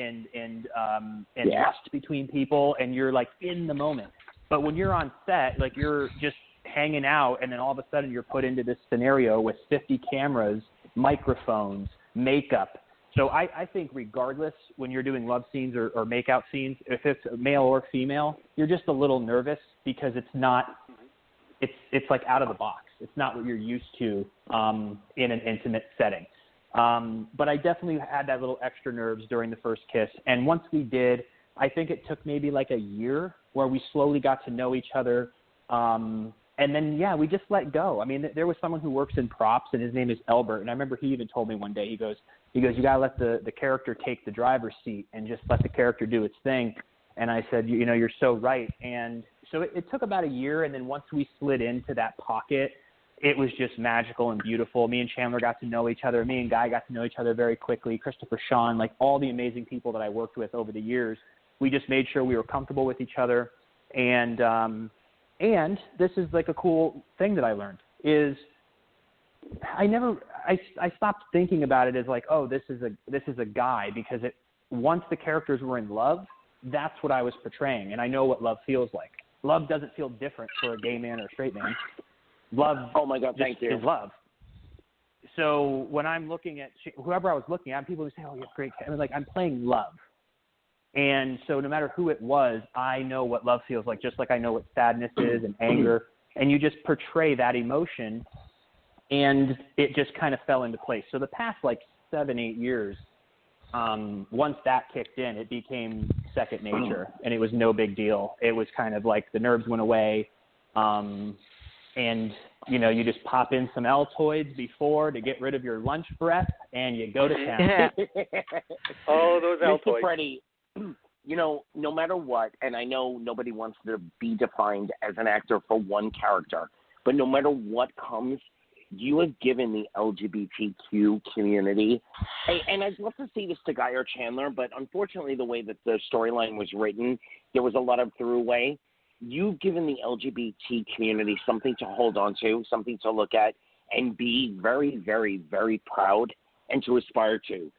lust between people, and you're like in the moment. But when you're on set, like you're just hanging out, and then all of a sudden you're put into this scenario with 50 cameras, microphones, makeup. So I think regardless, when you're doing love scenes or makeout scenes, if it's male or female, you're just a little nervous because it's like out of the box. It's not what you're used to in an intimate setting. But I definitely had that little extra nerves during the first kiss. And once we did, I think it took maybe like a year where we slowly got to know each other. And then, we just let go. I mean, there was someone who works in props, and his name is Elbert. And I remember he even told me one day, he goes, you got to let the character take the driver's seat and just let the character do its thing. And I said, you're so right. And so it took about a year. And then once we slid into that pocket, it was just magical and beautiful. Me and Chandler got to know each other. Me and Guy got to know each other very quickly. Christopher Sean, like all the amazing people that I worked with over the years. We just made sure we were comfortable with each other. And this is like a cool thing that I learned is I stopped thinking about it as like, oh, this is a guy, because once the characters were in love, that's what I was portraying. And I know what love feels like. Love doesn't feel different for a gay man or a straight man. Love oh my God, thank you. is love. So when I'm looking at whoever I was looking at, people would say, oh, you have great. I was like, I'm playing love. And so no matter who it was, I know what love feels like, just like I know what sadness is and anger. And you just portray that emotion, and it just kind of fell into place. So the past 7-8 years, once that kicked in, it became second nature, and it was no big deal. It was kind of like the nerves went away, and you just pop in some Altoids before to get rid of your lunch breath, and you go to town. Oh, those Altoids. Mr. Freddie, no matter what, and I know nobody wants to be defined as an actor for one character, but no matter what comes, you have given the LGBTQ community, and I'd love to say this to Guy or Chandler, but unfortunately the way that the storyline was written, there was a lot of throughway. You've given the LGBT community something to hold on to, something to look at, and be very, very, very proud and to aspire to.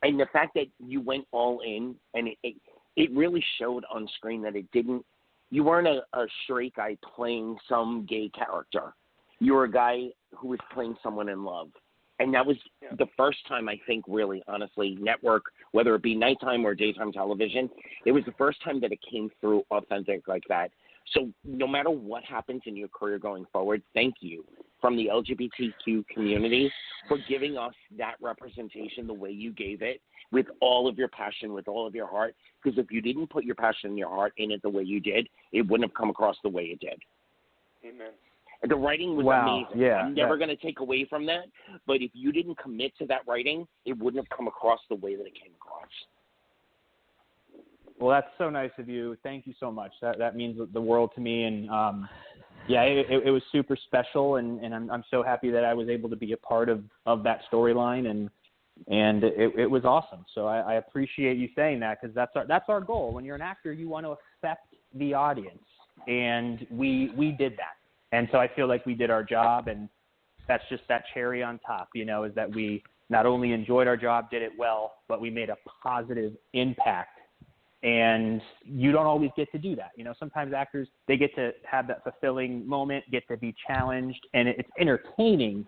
And the fact that you went all in, and it really showed on screen that you weren't a straight guy playing some gay character. You were a guy who was playing someone in love. And that was the first time, I think, really, honestly, network, whether it be nighttime or daytime television, it was the first time that it came through authentic like that. So no matter what happens in your career going forward, thank you from the LGBTQ community for giving us that representation the way you gave it, with all of your passion, with all of your heart. Because if you didn't put your passion and your heart in it the way you did, it wouldn't have come across the way it did. Amen. The writing was amazing. Yeah, I'm never going to take away from that. But if you didn't commit to that writing, it wouldn't have come across the way that it came across. Well, that's so nice of you. Thank you so much. That means the world to me. And it was super special. And I'm so happy that I was able to be a part of that storyline. And it was awesome. So I appreciate you saying that, because that's our goal. When you're an actor, you want to affect the audience, and we did that. And so I feel like we did our job, and that's just that cherry on top, is that we not only enjoyed our job, did it well, but we made a positive impact. And you don't always get to do that. Sometimes actors, they get to have that fulfilling moment, get to be challenged, and it's entertaining.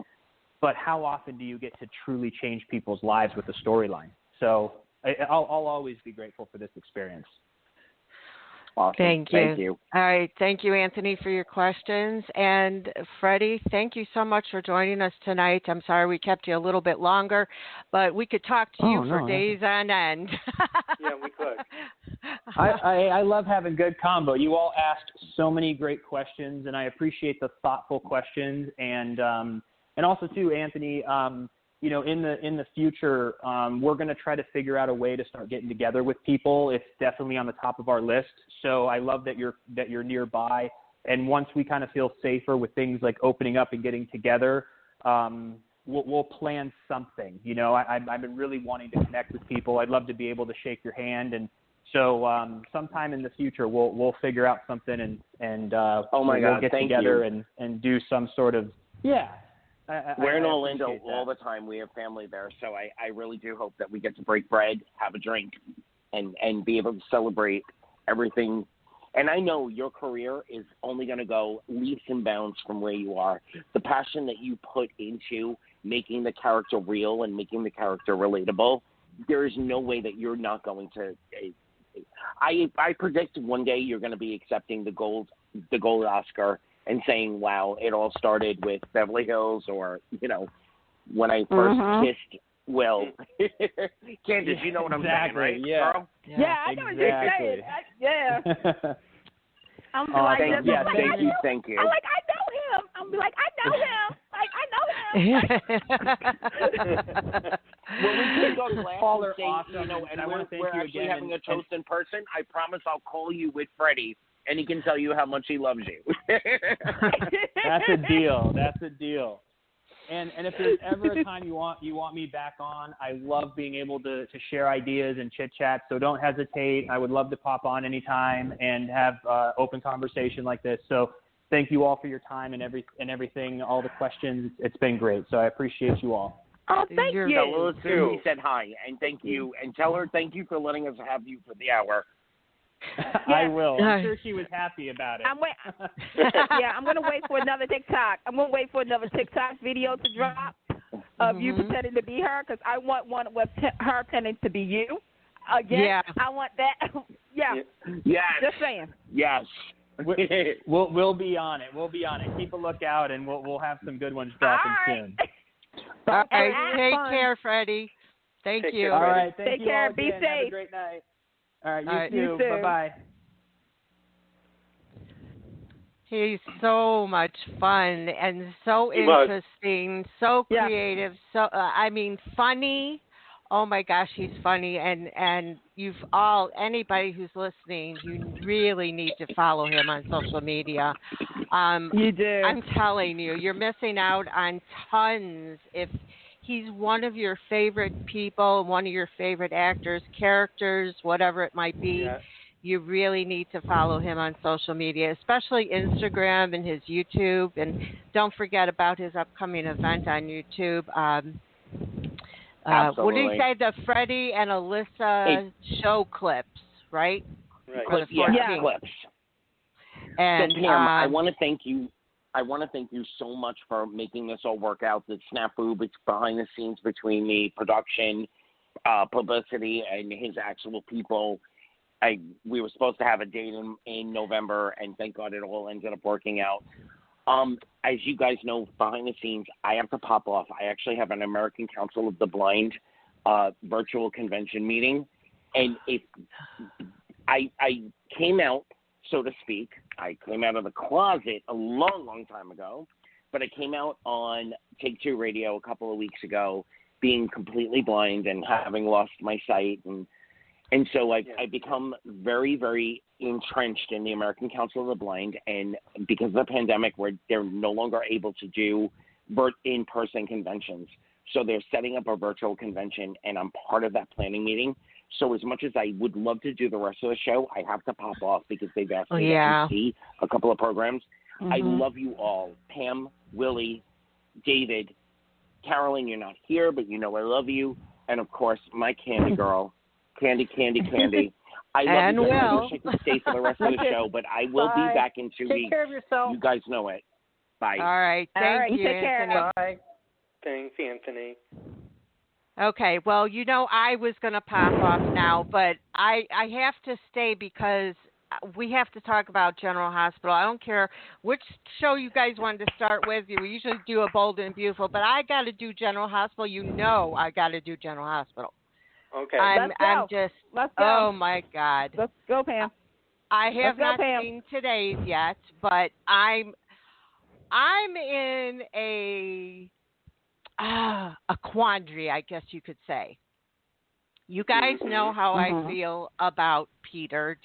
But how often do you get to truly change people's lives with a storyline? So I'll always be grateful for this experience. Awesome. Thank you. Thank you. All right. Thank you, Anthony, for your questions. And Freddie, thank you so much for joining us tonight. I'm sorry we kept you a little bit longer, but we could talk to you for days on end. Yeah, we could. I love having good combo. You all asked so many great questions, and I appreciate the thoughtful questions. And also, too, Anthony, in the future, we're going to try to figure out a way to start getting together with people. It's definitely on the top of our list. So I love that you're nearby. And once we kind of feel safer with things like opening up and getting together, we'll plan something. You know, I've been really wanting to connect with people. I'd love to be able to shake your hand, and so sometime in the future we'll figure out something and we'll get together and do some sort of We're in Orlando all the time. We have family there, so I really do hope that we get to break bread, have a drink, and be able to celebrate everything. And I know your career is only going to go leaps and bounds from where you are. The passion that you put into making the character real and making the character relatable, there is no way that you're not going to. I predict one day you're going to be accepting the gold Oscar and saying, "Wow, it all started with Beverly Hills," or when I first kissed Will. Candice, you know what I'm saying, right? Yeah. Girl? Yeah, I know what you're saying. I'm like, thank you. I'm like, I know him. I'm like, I know him. Like, I know him. When we take our glass and say, awesome. And I want to thank we're you actually again. having a toast in person, I promise I'll call you with Freddie, and he can tell you how much he loves you. That's a deal. That's a deal. And if there's ever a time you want me back on, I love being able to share ideas and chit chat. So don't hesitate. I would love to pop on anytime and have open conversation like this. So thank you all for your time and everything, all the questions. It's been great. So I appreciate you all. Oh, thank you. Tell Lily he said hi, and thank you, and tell her thank you for letting us have you for the hour. I will. I'm sure she was happy about it. I'm going to wait for another TikTok. I'm going to wait for another TikTok video to drop of you pretending to be her, because I want one with her pretending to be you. Again, I want that. Yes. Just saying. Yes. We'll be on it. We'll be on it. Keep a lookout, and we'll have some good ones dropping soon. All right. Take care, Freddie. Thank you. All right. Take care. Be safe. Have a great night. All right. You too. Bye-bye. He's so much fun and so interesting, so creative, so funny. Oh my gosh, he's funny, and anybody who's listening, you really need to follow him on social media. You do. I'm telling you, you're missing out on tons. If he's one of your favorite people, one of your favorite actors, characters, whatever it might be, you really need to follow him on social media, especially Instagram and his YouTube. And don't forget about his upcoming event on YouTube. What did he say? The Freddie and Alyssa show clips, right? Right. Clips. And so, Pam, I want to thank you. I want to thank you so much for making this all work out. The snafu behind the scenes between the production, publicity, and his actual people. We were supposed to have a date in November, and thank God it all ended up working out. As you guys know, behind the scenes, I have to pop off. I actually have an American Council of the Blind virtual convention meeting, and I came out, so to speak. I came out of the closet a long, long time ago, but I came out on Take Two Radio a couple of weeks ago, being completely blind and having lost my sight, and so I've become very, very entrenched in the American Council of the Blind, and because of the pandemic, where they're no longer able to do in-person conventions, so they're setting up a virtual convention, and I'm part of that planning meeting. So as much as I would love to do the rest of the show, I have to pop off because they've asked me to see a couple of programs. I love you all. Pam, Willie, David, Carolyn, you're not here, but you know I love you. And, of course, my candy girl, Candy. I love you guys. I wish I could stay for the rest of the show, but I will be back in 2 weeks. Take care of yourself. You guys know it. Bye. All right. Thank you, take care. Anthony. Bye. Thanks, Anthony. Okay, well, I was going to pop off now, but I have to stay because we have to talk about General Hospital. I don't care which show you guys wanted to start with. We usually do a Bold and Beautiful, but I got to do General Hospital. I got to do General Hospital. Okay. I'm just, Let's go. oh, my God. Let's go, Pam. I have not Pam. seen today's yet, but I'm in a quandary, I guess you could say. You guys know how I feel about Peter,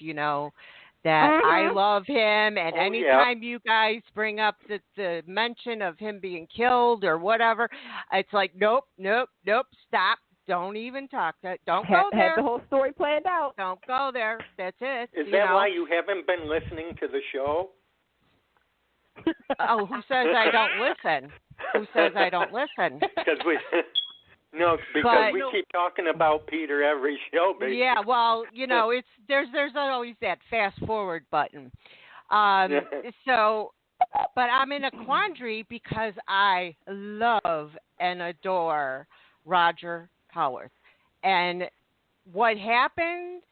that I love him, and Oh, anytime you guys bring up the mention of him being killed or whatever, it's like, nope, stop. Don't even talk. Don't go there. Have the whole story planned out. Don't go there. That's it. Is that why you haven't been listening to the show? Oh, who says I don't listen? Who says I don't listen? Because we keep talking about Peter every show, basically. Yeah, well, it's there's always that fast forward button. So, but I'm in a quandary because I love and adore Roger Howarth, and what happened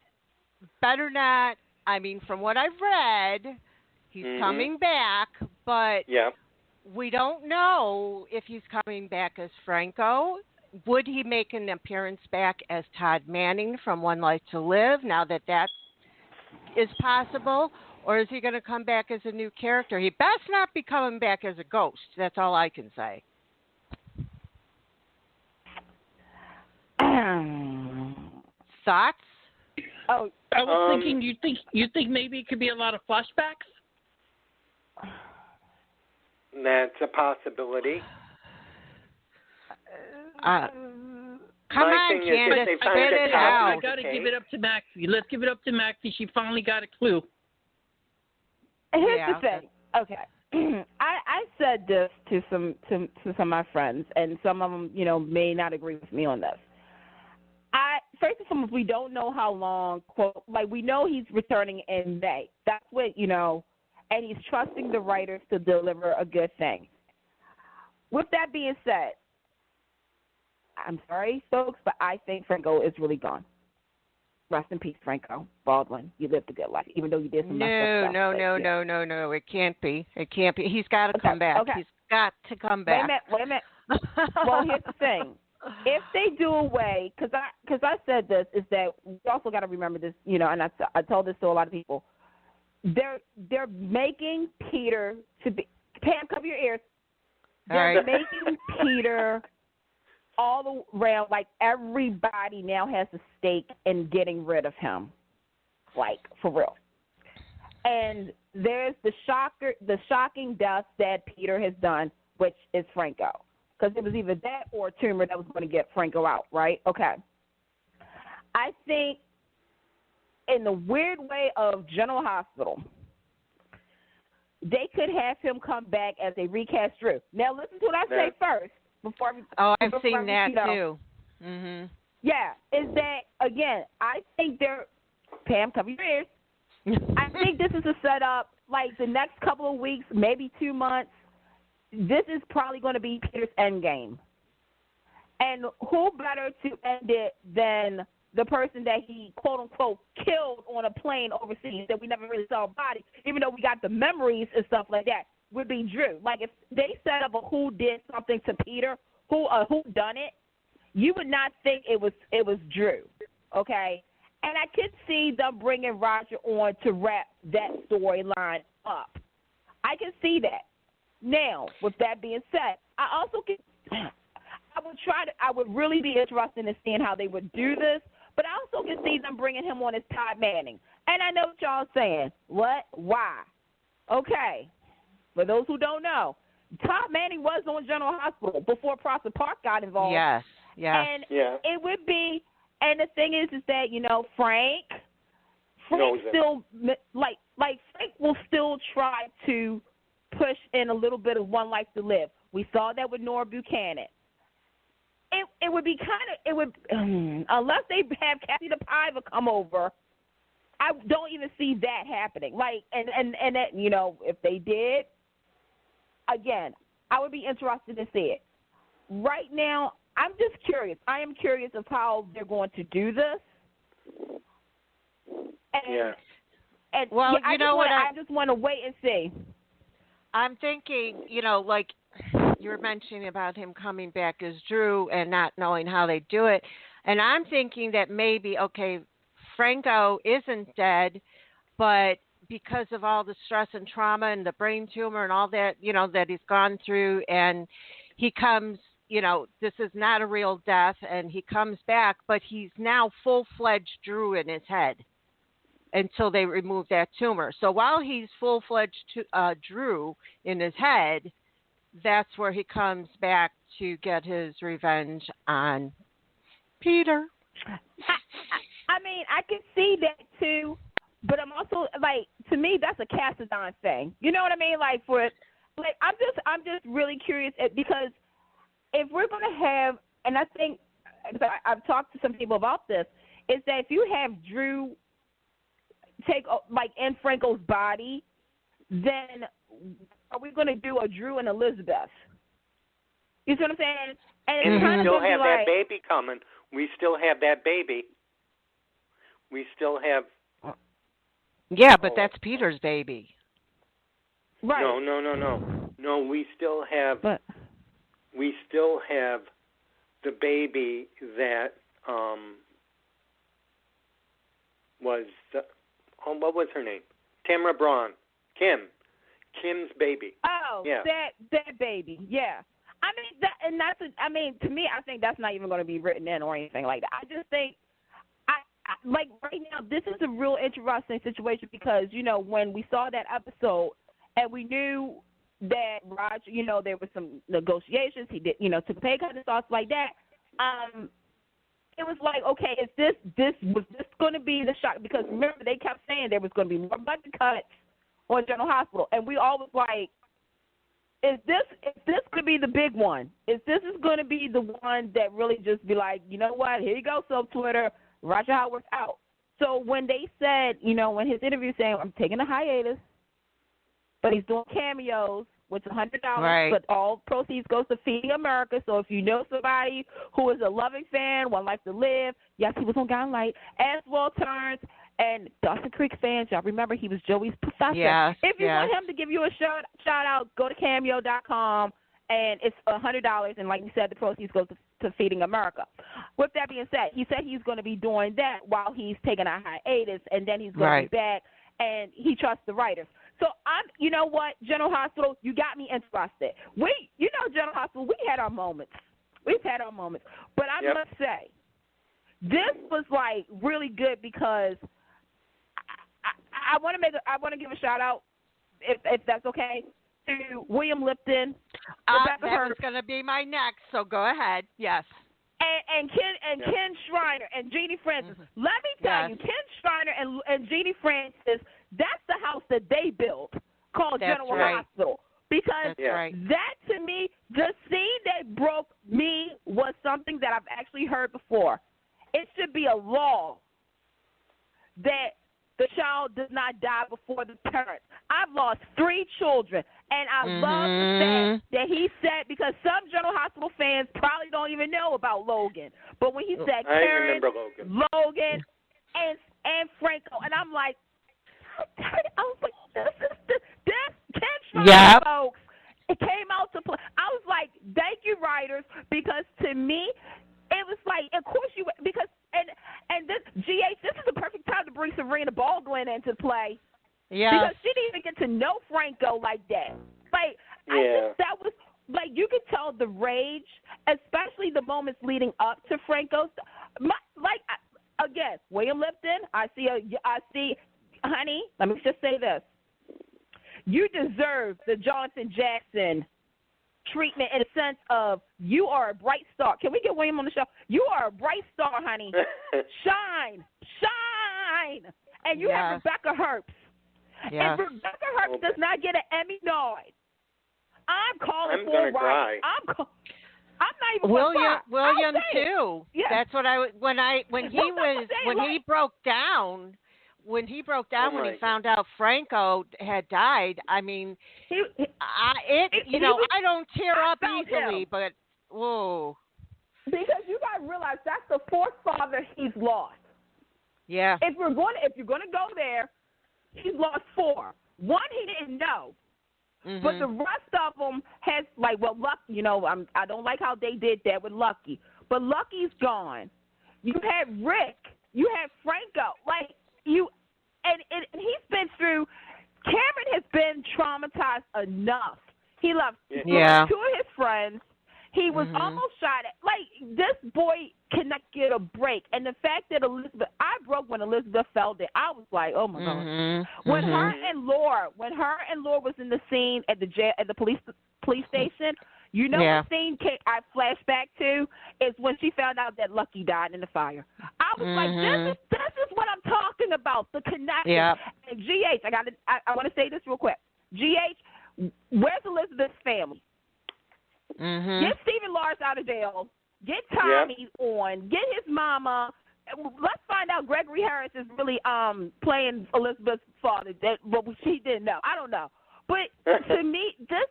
better not. I mean, from what I've read, he's coming back, but we don't know if he's coming back as Franco. Would he make an appearance back as Todd Manning from One Life to Live, now that is possible? Or is he going to come back as a new character? He best not be coming back as a ghost. That's all I can say. Thoughts? Oh, I was thinking. You think maybe it could be a lot of flashbacks? That's a possibility. Come on, Candice, spit it out. I got to give it up to Maxie. Let's give it up to Maxie. She finally got a clue. Here's the thing. Okay. I said this to some of my friends, and some of them, may not agree with me on this. First and foremost, we don't know how long. Quote, like we know he's returning in May. That's what and he's trusting the writers to deliver a good thing. With that being said, I'm sorry, folks, but I think Franco is really gone. Rest in peace, Franco Baldwin. You lived a good life, even though you did some messed up stuff. No. It can't be. He's got to come back. Okay. He's got to come back. Wait a minute. Well, here's the thing. If they do away, because I said this, is that we also got to remember this, and I told this to a lot of people. They're making Peter to be. Pam, cover your ears. They're making Peter all around, like everybody now has a stake in getting rid of him, like for real. And there's the shocking death that Peter has done, which is Franco, because it was either that or a tumor that was going to get Franco out, right? Okay. I think in the weird way of General Hospital, they could have him come back as a recast Drew. Now, listen to what I say first. I've seen that too. Mm-hmm. Yeah, is that, again, I think Pam, cover your ears. I think this is a setup, like the next couple of weeks, maybe 2 months. This is probably going to be Peter's endgame. And who better to end it than the person that he, quote-unquote, killed on a plane overseas that we never really saw a body, even though we got the memories and stuff like that, would be Drew. Like, if they set up a who did something to Peter, who done it, you would not think it was Drew, okay? And I could see them bringing Roger on to wrap that storyline up. I can see that. Now, with that being said, I would really be interested in seeing how they would do this, but I also can see them bringing him on as Todd Manning. And I know what y'all saying. What? Why? Okay. For those who don't know, Todd Manning was on General Hospital before Prosser Park got involved. Yes. And it would be, and the thing is that, Frank still, like Frank will still try to push in a little bit of One Life to Live. We saw that with Nora Buchanan. It would be unless they have Kathy DePaiva come over, I don't even see that happening. Like, and that, if they did, again, I would be interested to see it. Right now, I'm just curious. I am curious of how they're going to do this. And well, I just want to wait and see. I'm thinking, like you were mentioning about him coming back as Drew and not knowing how they do it. And I'm thinking that maybe, Franco isn't dead, but because of all the stress and trauma and the brain tumor and all that, that he's gone through, and he comes, this is not a real death, and he comes back, but he's now full-fledged Drew in his head. until they remove that tumor. So while he's full-fledged Drew in his head, that's where he comes back to get his revenge on Peter. I mean, I can see that too, but I'm also like, to me, that's a Cassadon thing. You know what I mean? Like I'm just really curious because if we're gonna have, and I think I've talked to some people about this, is that if you have Drew take in Franco's body, then are we going to do a Drew and Elizabeth? You see what I'm saying? And we still have that baby coming. We still have that baby. We still have. Yeah, but that's Peter's baby. Right. No. We still have. But we still have the baby that was. What was her name? Tamara Braun. Kim's baby. Oh, yeah. That baby. Yeah. I mean, to me, I think that's not even going to be written in or anything like that. I just think, like right now, this is a real interesting situation because, you know, when we saw that episode and we knew that Roger, there was some negotiations, he did, took a pay cut and stuff like that. It was like, okay, was this going to be the shock? Because remember, they kept saying there was going to be more budget cuts on General Hospital, and we all was like, is this going to be the big one? Is going to be the one that really just be like, you know what, here you go, so Twitter, Roger Howard's out. So when they said, when his interview saying, I'm taking a hiatus, but he's doing cameos, which is $100, right. But all proceeds goes to Feeding America. So if you know somebody who is a loving fan, One Life to Live, yes, he was on Guiding Light, as well Turns, and Dawson Creek fans, y'all remember he was Joey's professor. Yes, if you want him to give you a shout out, go to cameo.com, and it's $100, and like we said, the proceeds go to Feeding America. With that being said, he said he's going to be doing that while he's taking a hiatus, and then he's going to be back, and he trusts the writers. So you know what, General Hospital, you got me interested. General Hospital, we had our moments. We've had our moments. But I must say, this was like really good because I want to give a shout out, if that's okay, to William Lipton, Rebecca that Hurd. was going to be my next, so go ahead. Yes. And Ken Schreiner and Jeannie Francis. Mm-hmm. Let me tell you, Ken Schreiner and Jeannie Francis, that's the house that they built called General Hospital. Because that, to me, the scene that broke me was something that I've actually heard before. It should be a law that the child does not die before the parents. I've lost 3 children, and I love the fact that he said, because some General Hospital fans probably don't even know about Logan, but when he said Karen, Logan, and Franco, and I'm like, I was like, this Ken Schreiber, folks, it came out to play. I was like, thank you, writers, because to me, it was like, of course you, because, and this, GH, this is the perfect time to bring Serena Baldwin into play. Yeah. Because she didn't even get to know Franco like that. Like, I think that was, like, you could tell the rage, especially the moments leading up to Franco's, again, William Lipton, I see, honey, let me just say this. You deserve the Jonathan Jackson treatment in a sense of you are a bright star. Can we get William on the show? You are a bright star, honey. Shine. And you have Rebecca Herbst. If Rebecca Herbst does not get an Emmy nod, I'm calling for a riot. I'm not even William too. Yeah. That's what when he broke down. When he found out Franco had died, I mean, I don't tear up easily, but whoa. Because you got to realize that's the 4th father he's lost. Yeah. If you're going to go there, he's lost 4. One he didn't know, but the rest of them has Lucky. I don't like how they did that with Lucky, but Lucky's gone. You had Rick. You had Franco. And he's been through. Cameron has been traumatized enough. He lost 2 of his friends. He was almost shot at. Like, this boy cannot get a break. And the fact that I broke when Elizabeth fell there. I was like, oh, my God. When her and Laura was in the scene at the police station, you know what scene I flashed back to is when she found out that Lucky died in the fire. I was like, this is what I'm talking about, the connection. Yep. And GH, I want to say this real quick. GH, where's Elizabeth's family? Get Stephen Lars out of jail. Get Tommy on. Get his mama. Let's find out Gregory Harris is really playing Elizabeth's father. But she didn't know. I don't know. But to me, this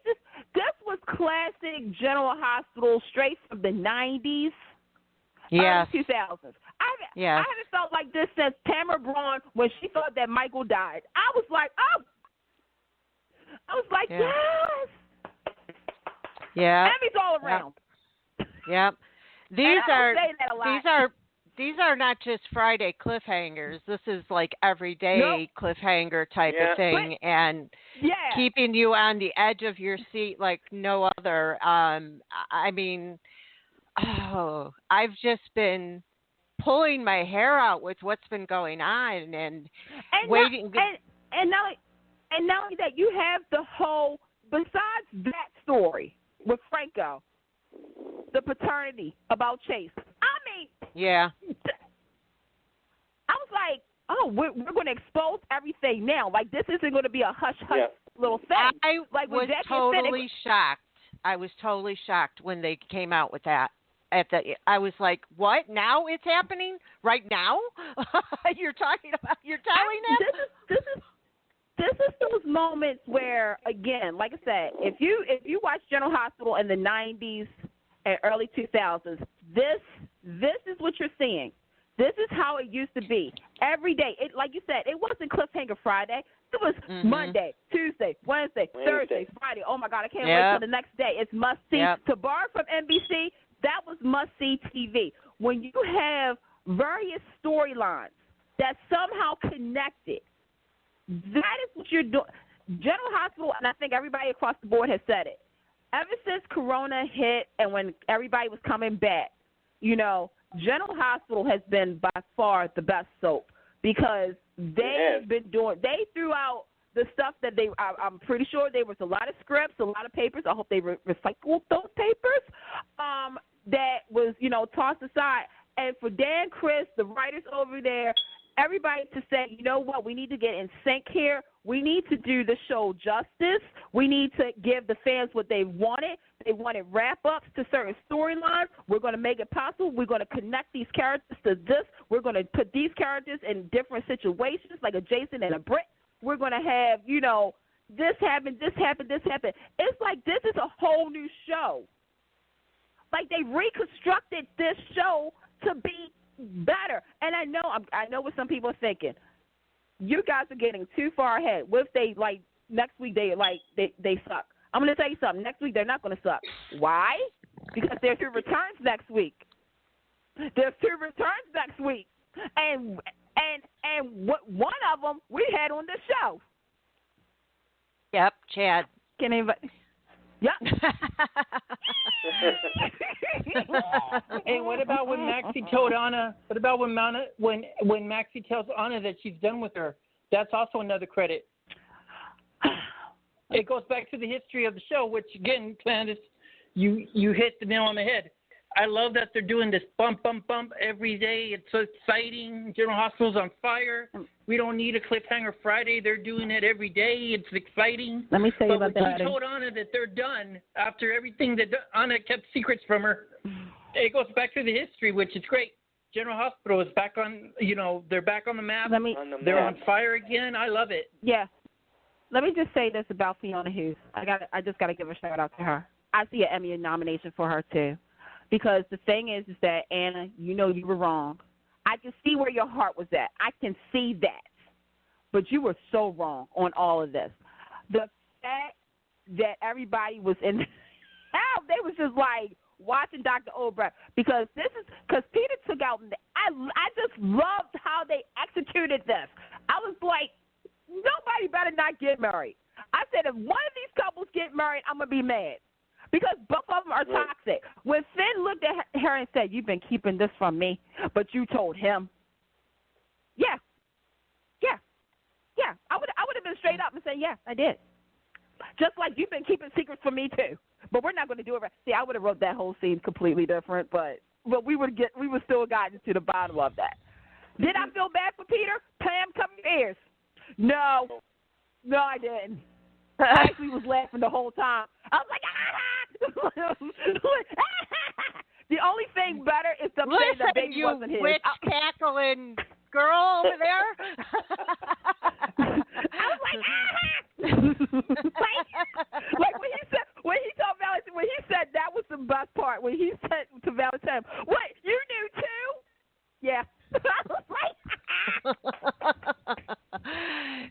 was classic General Hospital, straight from the 90s, early 2000s. I haven't felt like this since Tamara Braun when she thought that Michael died. I was like, yes. Yeah. Emmys all around. Yep. These are not just Friday cliffhangers. This is like everyday cliffhanger type of thing, and keeping you on the edge of your seat like no other. I mean, I've just been pulling my hair out with what's been going on and waiting. And not only that, you have the whole, besides that story with Franco, the paternity about Chase. I mean, I was like, oh, we're going to expose everything now. Like, this isn't going to be a hush-hush little thing. I like, was totally shocked. I was totally shocked when they came out with that. I was like, what? Now it's happening? Right now? You're telling us? This is those moments where, again, like I said, if you watch General Hospital in the 90s and early 2000s, this is what you're seeing. This is how it used to be. Every day. Like you said, it wasn't Cliffhanger Friday. It was Monday, Tuesday, Wednesday, Thursday, Friday. Oh, my God, I can't wait till the next day. It's must-see. To borrow from NBC, that was must-see TV. When you have various storylines that somehow connected, that is what you're doing. General Hospital, and I think everybody across the board has said it, ever since Corona hit and when everybody was coming back, you know, General Hospital has been by far the best soap because they've been doing, they threw out the stuff that I'm pretty sure there was a lot of scripts, a lot of papers. I hope they recycled those papers that was, you know, tossed aside. And for Dan, Chris, the writers over there, everybody to say, you know what, we need to get in sync here. We need to do the show justice. We need to give the fans what they wanted. They wanted wrap-ups to certain storylines. We're going to make it possible. We're going to connect these characters to this. We're going to put these characters in different situations, like a Jason and a Britt. We're going to have, you know, this happened, this happened, this happened. It's like this is a whole new show. Like they reconstructed this show to be better. And I know what some people are thinking. You guys are getting too far ahead. What if they, like, next week they suck? I'm going to tell you something. Next week they're not going to suck. Why? Because there's 2 returns next week. There's 2 returns next week. And one of them we had on the show. Yep, Chad. Can anybody? Yep. And what about when Maxie told Anna? What about when Maxie tells Anna that she's done with her? That's also another credit. It goes back to the history of the show, which again, Candice, you hit the nail on the head. I love that they're doing this bump every day. It's so exciting. General Hospital's on fire. We don't need a Cliffhanger Friday. They're doing it every day. It's exciting. Let me tell you about that. She told Anna that they're done after everything that Anna kept secrets from her. It goes back to the history, which is great. General Hospital is back on, they're back on the map. They're on fire again. I love it. Yeah. Let me just say this about Fiona Hughes. I just got to give a shout out to her. I see an Emmy nomination for her too. Because the thing is that, Anna, you were wrong. I can see where your heart was at. I can see that. But you were so wrong on all of this. The fact that everybody was in – they was just like watching Dr. Obrecht. Because Peter took out – I just loved how they executed this. I was like, nobody better not get married. I said, if one of these couples get married, I'm going to be mad. because both of them are toxic. When Finn looked at her and said, "You've been keeping this from me, but you told him," yeah, I would have been straight up and said, "Yeah, I did." Just like you've been keeping secrets from me too, but we're not going to do it right. See, I would have wrote that whole scene completely different, but we would still gotten to the bottom of that. Did I feel bad for Peter? Pam, cover your ears. No, I didn't. I actually was laughing the whole time. I was like, ah! The only thing better is to say the baby wasn't his. Witch cackling girl over there. I was like, like when he told Valentine, when he said that was the best part, when he said to Valentine, "What, you knew too?" Yeah. I was like,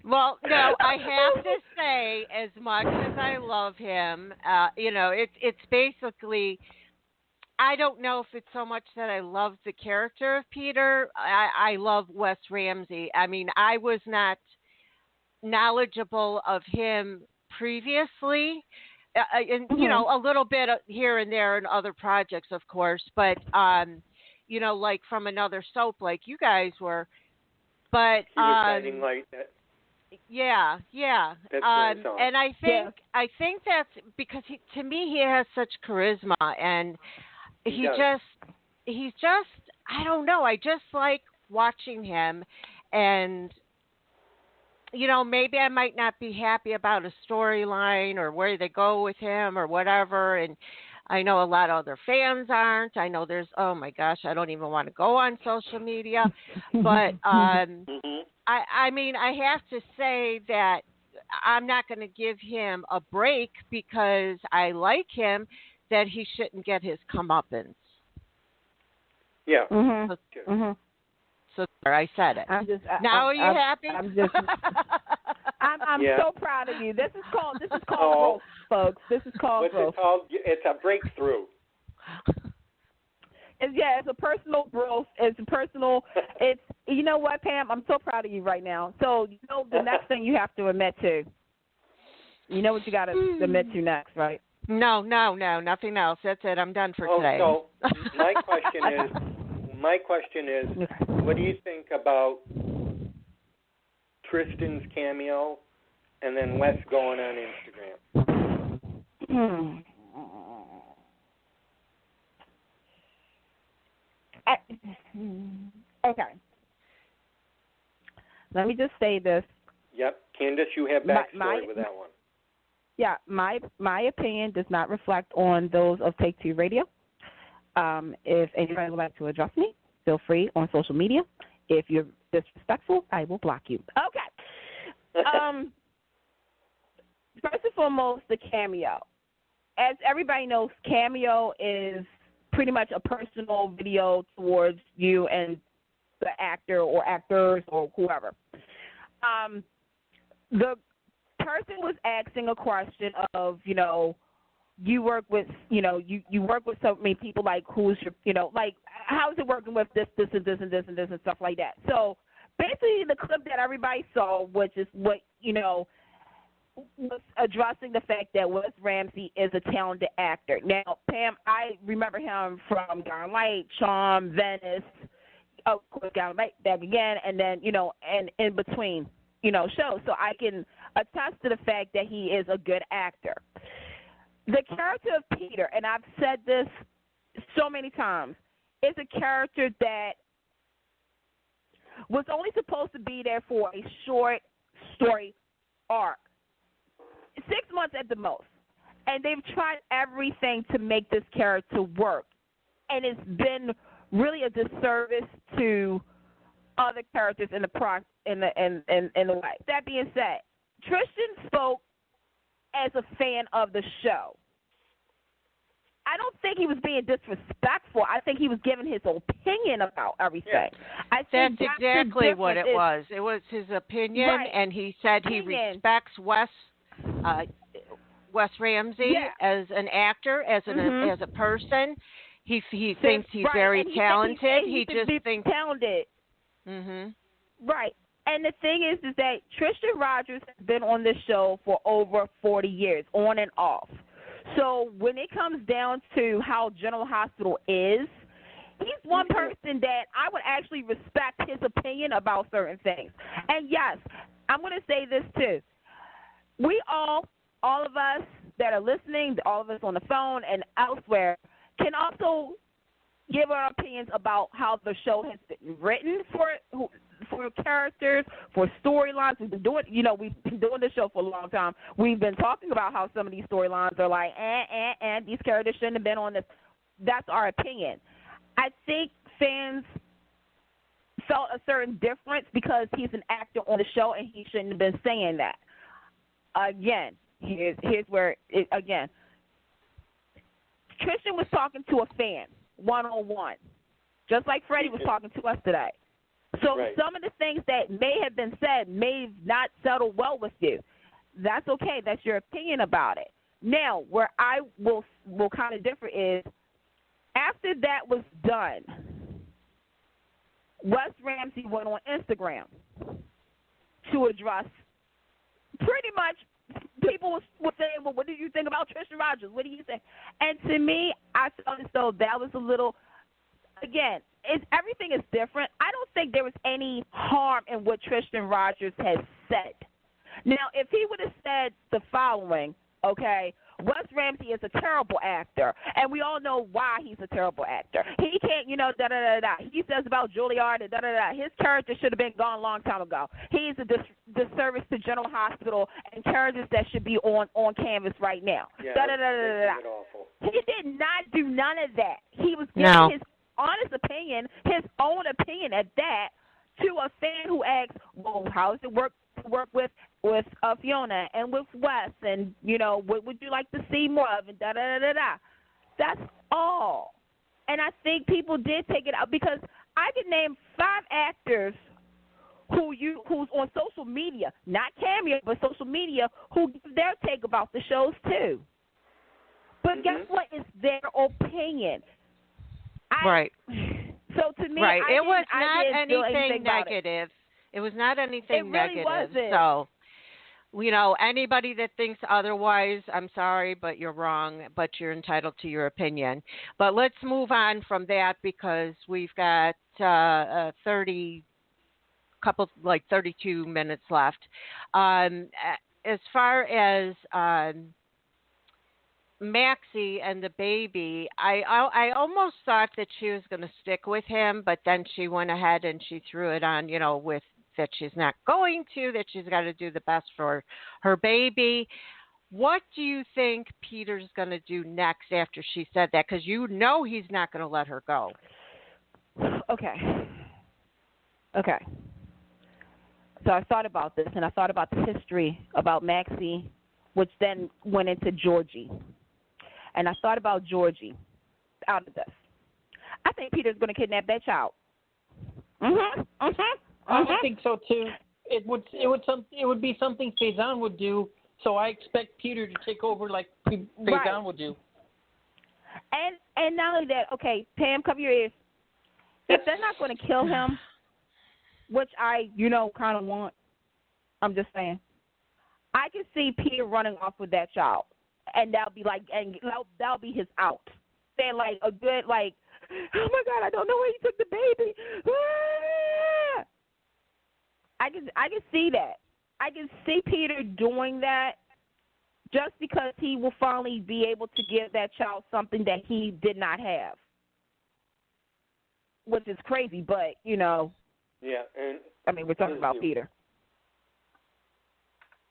well, no, I have to say, as much as I love him, it's basically, I don't know if it's so much that I love the character of Peter. I love Wes Ramsey. I mean, I was not knowledgeable of him previously, and a little bit here and there in other projects, of course, but like from another soap, like you guys were. But he was shining like that. Yeah. That's and I think that's because to me he has such charisma, and he's just I don't know. I just like watching him, and maybe I might not be happy about a storyline or where they go with him or whatever, and I know a lot of other fans aren't. I know there's, oh my gosh, I don't even want to go on social media. But I mean, I have to say that I'm not going to give him a break because I like him, that he shouldn't get his comeuppance. Yeah. So there, I said it. Are you happy? I'm so proud of you. This is called growth, folks. This is called growth. It's a breakthrough. It's a personal growth. It's you know what, Pam? I'm so proud of you right now. So the next thing you have to admit to. You know what you got to admit to next, right? No, nothing else. That's it. I'm done for today. So my question is, what do you think about Tristan's cameo and then Wes going on Instagram? Okay. Let me just say this. Yep. Candice, you have backstory with that one. Yeah, my opinion does not reflect on those of Take Two Radio. If anybody would like to address me, feel free on social media. If you're disrespectful, I will block you. Okay. First and foremost, the cameo. As everybody knows, cameo is pretty much a personal video towards you and the actor or actors or whoever. The person was asking a question of, you work with, you work with so many people, like who's your, like how's it working with this and this and this and this and stuff like that. So basically the clip that everybody saw, which is what, was addressing the fact that Wes Ramsey is a talented actor. Now, Pam, I remember him from Guiding Light, Charm, Venice, of course, Guiding Light, back again, and then, and in between, shows. So I can attest to the fact that he is a good actor. The character of Peter, and I've said this so many times, is a character that was only supposed to be there for a short story arc. 6 months at the most. And they've tried everything to make this character work. And it's been really a disservice to other characters in the way. That being said, Tristan spoke as a fan of the show. I don't think he was being disrespectful. I think he was giving his opinion about everything. Yeah. That's exactly what it was. It was his opinion, right. And he said he respects Wes Ramsey as an actor, as a person. He thinks he's very talented. He just thinks talented. Right. And the thing is that Tristan Rogers has been on this show for over 40 years, on and off. So when it comes down to how General Hospital is, he's one person that I would actually respect his opinion about certain things. And yes, I'm going to say this too. We all of us that are listening, all of us on the phone and elsewhere, can also give our opinions about how the show has been written for characters, for storylines. We've been doing the show for a long time. We've been talking about how some of these storylines are like, and these characters shouldn't have been on this. That's our opinion. I think fans felt a certain difference because he's an actor on the show and he shouldn't have been saying that. Again, here's where again, Tristan was talking to a fan one-on-one, just like Freddie was talking to us today. So some of the things that may have been said may not settle well with you. That's okay. That's your opinion about it. Now, where I will kind of differ is after that was done, Wes Ramsey went on Instagram to address pretty much people were saying, well, what do you think about Tristan Rogers? What do you think? And to me, I felt as though that was a little, again, everything is different. I don't think there was any harm in what Tristan Rogers has said. Now, if he would have said the following, okay, Wes Ramsey is a terrible actor, and we all know why he's a terrible actor. He can't, da-da-da-da. He says about Juilliard, da-da-da-da. His character should have been gone a long time ago. He's a disservice to General Hospital and characters that should be on canvas right now. Yeah, da-da-da-da-da. He did not do none of that. He was giving his honest opinion, his own opinion at that, to a fan who asks, well, how does it work to work with Fiona and with Wes, and what would you like to see more of, and da da da da. That's all. And I think people did take it out because I could name 5 actors who's on social media, not Cameo, but social media, who give their take about the shows too. But guess what? It's their opinion. Right. So to me, right. It was I not didn't anything negative. It was not anything it really negative. Wasn't. So, anybody that thinks otherwise, I'm sorry, but you're wrong, but you're entitled to your opinion. But let's move on from that because we've got 32 minutes left. As far as Maxie and the baby, I almost thought that she was going to stick with him, but then she went ahead and she threw it on, with that she's not going to, that she's got to do the best for her baby. What do you think Peter's going to do next after she said that? Because he's not going to let her go. Okay. So I thought about this, and I thought about the history about Maxie, which then went into Georgie. And I thought about Georgie out of this. I think Peter's going to kidnap that child. I think so too. It would be something Faison would do. So I expect Peter to take over like Faison would do. And not only that, okay, Pam, cover your ears. If they're not going to kill him, which I kind of want, I'm just saying, I can see Peter running off with that child, and that'll be his out. Saying like a good like, oh my God, I don't know where he took the baby. Ah! I can see that. I can see Peter doing that just because he will finally be able to give that child something that he did not have, which is crazy, but Yeah, and I mean, we're talking about Peter.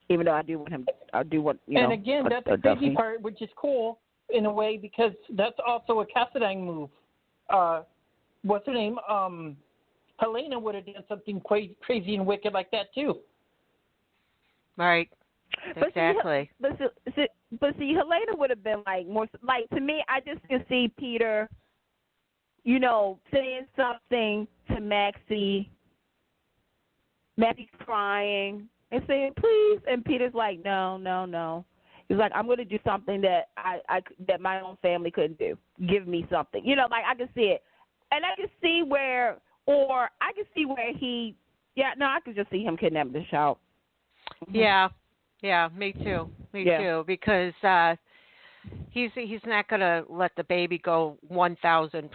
Even though I do want And again, that's the crazy part, which is cool in a way because that's also a Cassadine move. What's her name? Helena would have done something crazy and wicked like that too. Right. Exactly. But see, Helena would have been like more like to me. I just can see Peter, saying something to Maxie. Maxie crying and saying, please. And Peter's like, no. He's like, I'm going to do something that that my own family couldn't do. Give me something. I can see it. And I can see where he, I can just see him kidnapping the child. Yeah, me too. Me too. Because he's not going to let the baby go 1,000%.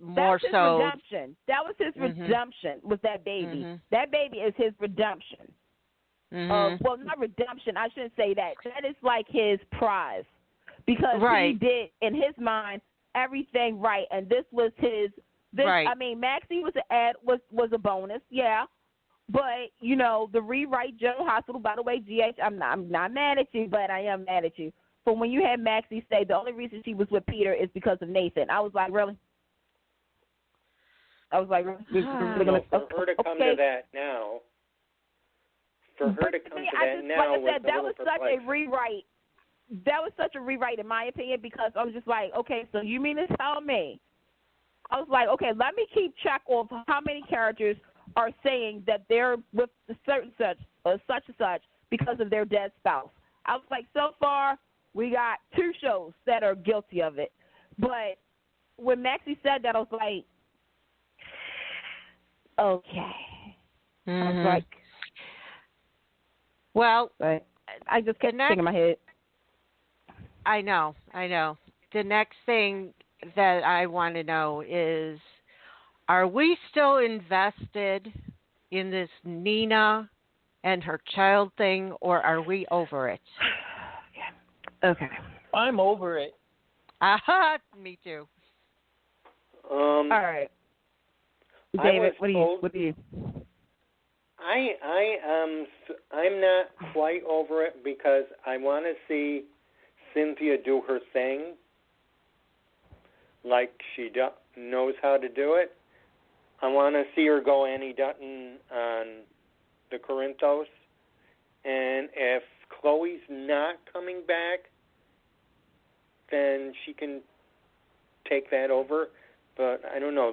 More That's his so. redemption. That was his redemption. Was that baby? That baby is his redemption. Well, not redemption. I shouldn't say that. That is like his prize, because he did in his mind everything right, and this was his. I mean, Maxie was a bonus, yeah. But, you know, the rewrite General Hospital, by the way, GH, I'm not mad at you, but I am mad at you. For when you had Maxie say the only reason she was with Peter is because of Nathan. I was like, really? For her to come to that now. For her to come to that now was that was such a rewrite. That was such a rewrite, in my opinion, because I was just like, okay, so you mean to tell me? I was like, okay, let me keep track of how many characters are saying that they're with a certain such and such because of their dead spouse. I was like, so far we got 2 shows that are guilty of it. But when Maxie said that, I was like, okay. I was like, well, I just kept thinking in my head. I know. The next thing that I want to know is, are we still invested in this Nina and her child thing, or are we over it? Okay. I'm over it. Me too. All right. David, what do you? I'm not quite over it, because I want to see Cynthia do her thing like she knows how to do it. I want to see her go Annie Dutton on the Corinthos. And if Chloe's not coming back, then she can take that over. But I don't know.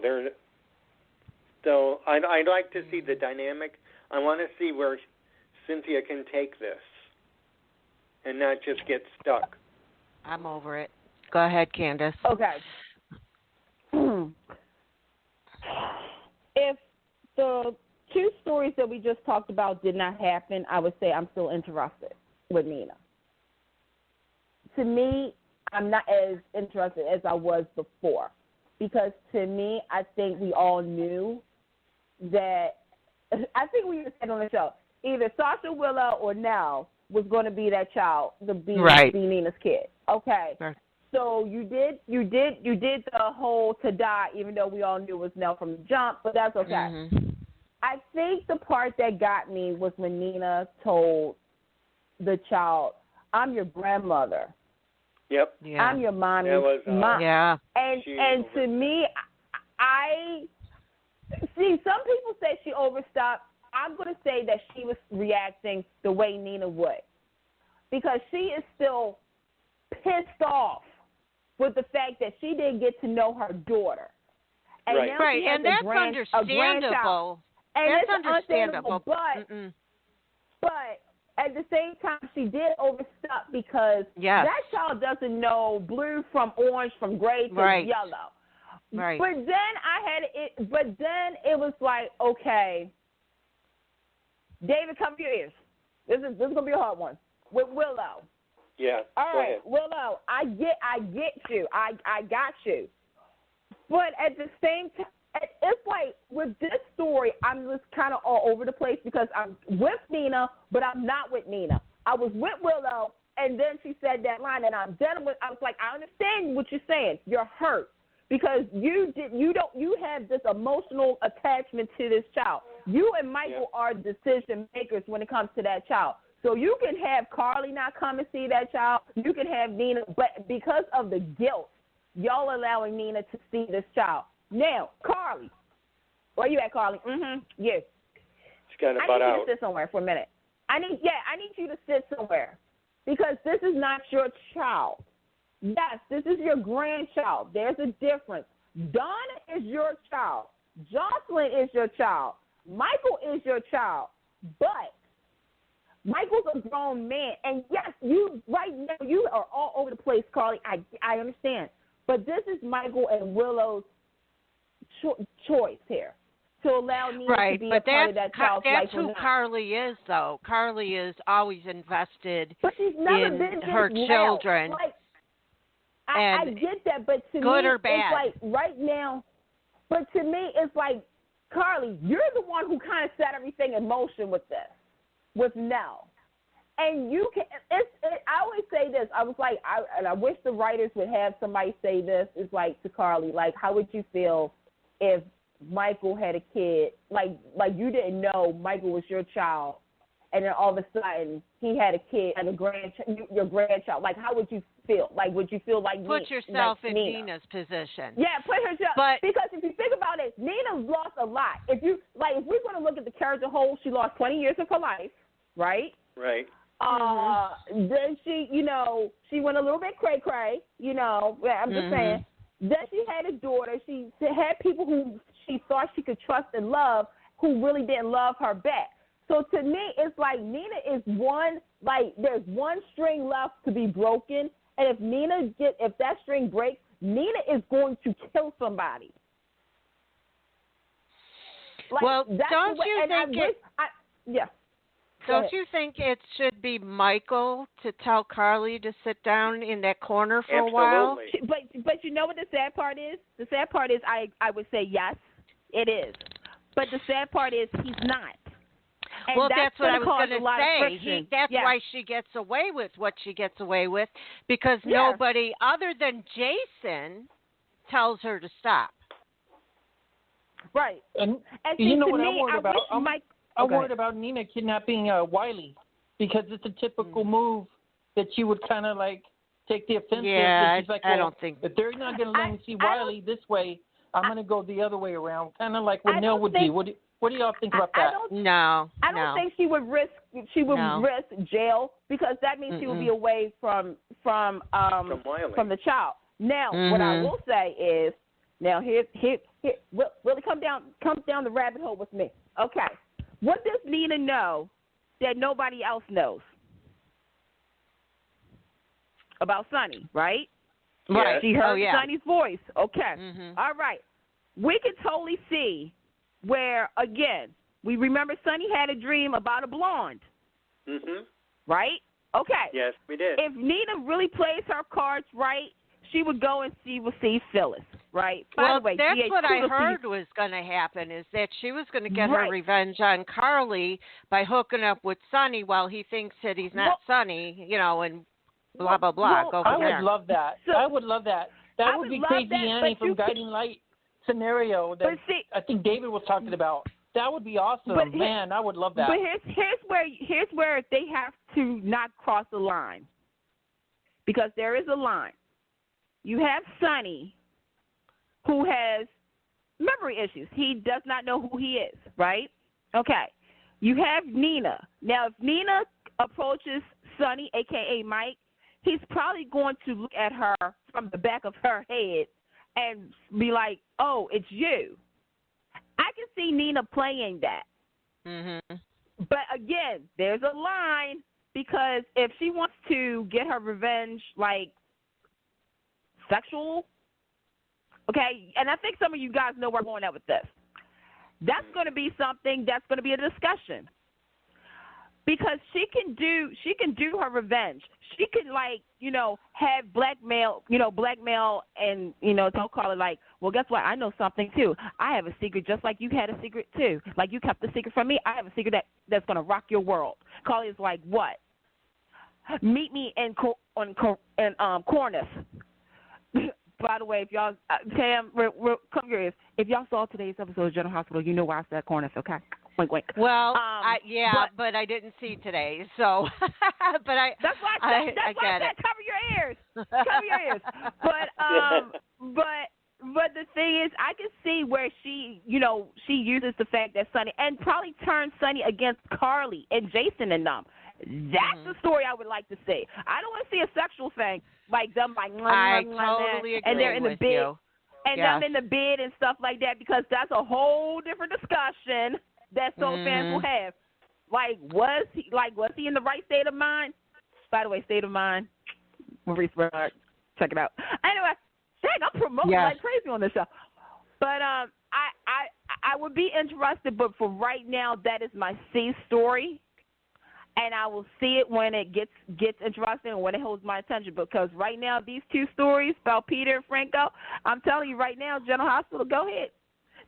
So I'd like to see the dynamic. I want to see where Cynthia can take this and not just get stuck. I'm over it. Go ahead, Candice. Okay. If the 2 stories that we just talked about did not happen, I would say I'm still interested with Nina. To me, I'm not as interested as I was before, because to me, I think we all knew that. I think we said on the show, either Sasha, Willow, or Nell was going to be that child, be Nina's kid. Okay. Right. So you did the whole to die, even though we all knew it was Nell from the jump, but that's okay. I think the part that got me was when Nina told the child, "I'm your grandmother." Yep. Yeah. I'm your mommy's mom. Yeah. And to me, I see some people say she overstepped. I'm going to say that she was reacting the way Nina would, because she is still pissed off with the fact that she didn't get to know her daughter. And now she has and that's understandable. And that's it's understandable. But at the same time, she did overstep, because that child doesn't know blue from orange, from gray to yellow. Right. But then it was like, okay, David, cover your ears. This is gonna be a hard one with Willow. Yeah. All right, Willow, I get you. I got you. But at the same time, it's like with this story, I'm just kind of all over the place, because I'm with Nina, but I'm not with Nina. I was with Willow, and then she said that line, and I was like, I understand what you're saying. You're hurt because you have this emotional attachment to this child. You and Michael are decision makers when it comes to that child. So you can have Carly not come and see that child. You can have Nina, but because of the guilt, y'all allowing Nina to see this child. Now, Carly, where you at, Carly? Yes. She's got to butt out. I need you to sit somewhere for a minute. I need you to sit somewhere, because this is not your child. Yes, this is your grandchild. There's a difference. Donna is your child. Jocelyn is your child. Michael is your child. But Michael's a grown man. And yes, you right now, you are all over the place, Carly. I understand. But this is Michael and Willow's choice here. to allow Nina right, to be but a part of that child's life. That's who Carly is, though. Carly is always invested but she's never in been her children. Like, I get that, but to good me, or bad. it's like right now. But to me, it's like, Carly, you're the one who kind of set everything in motion with this, with Nell. And you can. I always say this. I was like, I wish the writers would have somebody say this. It's like to Carly, like, how would you feel if Michael had a kid? Like you didn't know Michael was your child, and then all of a sudden he had a kid and your grandchild. Like, how would you feel? Like, would you feel like put yourself like in Nina? Nina's position? Yeah, put herself. But because if you think about it, Nina's lost a lot. If we're going to look at the character whole, she lost 20 years of her life, right? Right. Then she, she went a little bit cray-cray, I'm just saying. Then she had a daughter. She had people who she thought she could trust and love who really didn't love her back. So to me, it's like Nina is there's one string left to be broken. And if that string breaks, Nina is going to kill somebody. Well, don't you think yeah. Don't you think it should be Michael to tell Carly to sit down in that corner for a while? But you know what the sad part is? The sad part is I would say yes, it is. But the sad part is he's not. And well, that's what I was going to say. That's why she gets away with what she gets away with, because nobody other than Jason tells her to stop. Right. And you know what I'm worried about? I'm worried about Nina kidnapping Wiley, because it's a typical move that she would kind of like take the offensive. Yeah, she's like, I don't think. If they're not going to let me see Wiley this way, I'm going to go the other way around, kind of like what Nell would be. What do y'all think about that? I don't think she would risk risk jail, because that means she would be away from the child. Now, what I will say is, now here really come down the rabbit hole with me. Okay, what does Nina know that nobody else knows about Sonny? Right. Right. She heard Sonny's voice. Okay. All right. We can totally see where, again, we remember Sonny had a dream about a blonde. Right? Okay. Yes, we did. If Nina really plays her cards right, she would go and see Phyllis, right? By the way, that's what I heard was going to happen, is that she was going to get her revenge on Carly by hooking up with Sonny while he thinks that he's not Sonny, and blah, blah, blah. I would love that. I would love that. That would be Crazy Annie from Guiding Light scenario that I think David was talking about. That would be awesome. Man, I would love that. But here's where they have to not cross the line, because there is a line. You have Sonny, who has memory issues. He does not know who he is, right? Okay. You have Nina. Now, if Nina approaches Sonny, a.k.a. Mike, he's probably going to look at her from the back of her head and be like, oh, it's you. I can see Nina playing that. But, again, there's a line, because if she wants to get her revenge, like, sexual, okay, and I think some of you guys know where I'm going at with this. That's going to be something that's going to be a discussion, because she can do her revenge. She can, have blackmail, and don't call it like, well, guess what? I know something too. I have a secret just like you had a secret too. Like you kept a secret from me. I have a secret that's going to rock your world. Carly is like, what? Meet me in Cornice. By the way, if y'all, Tam, we're curious. If y'all saw today's episode of General Hospital, you know why I said Cornice, okay? Wink, wink. Well, but I didn't see today, so. But that's why I said cover your ears. Cover your ears. But the thing is, I can see where she uses the fact that Sonny, and probably turns Sonny against Carly and Jason and them. That's the story I would like to see. I don't want to see a sexual thing like them by I totally agree and they're in the with bed you. and them in the bed and stuff like that, because that's a whole different discussion that soul fans will have. Like, was he in the right state of mind? By the way, state of mind, Maurice Bernard, check it out. Anyway, dang, I'm promoting like crazy on this show. But I I would be interested, but for right now, that is my C story. And I will see it when it gets interesting and when it holds my attention. Because right now, these two stories about Peter and Franco, I'm telling you right now, General Hospital, go ahead.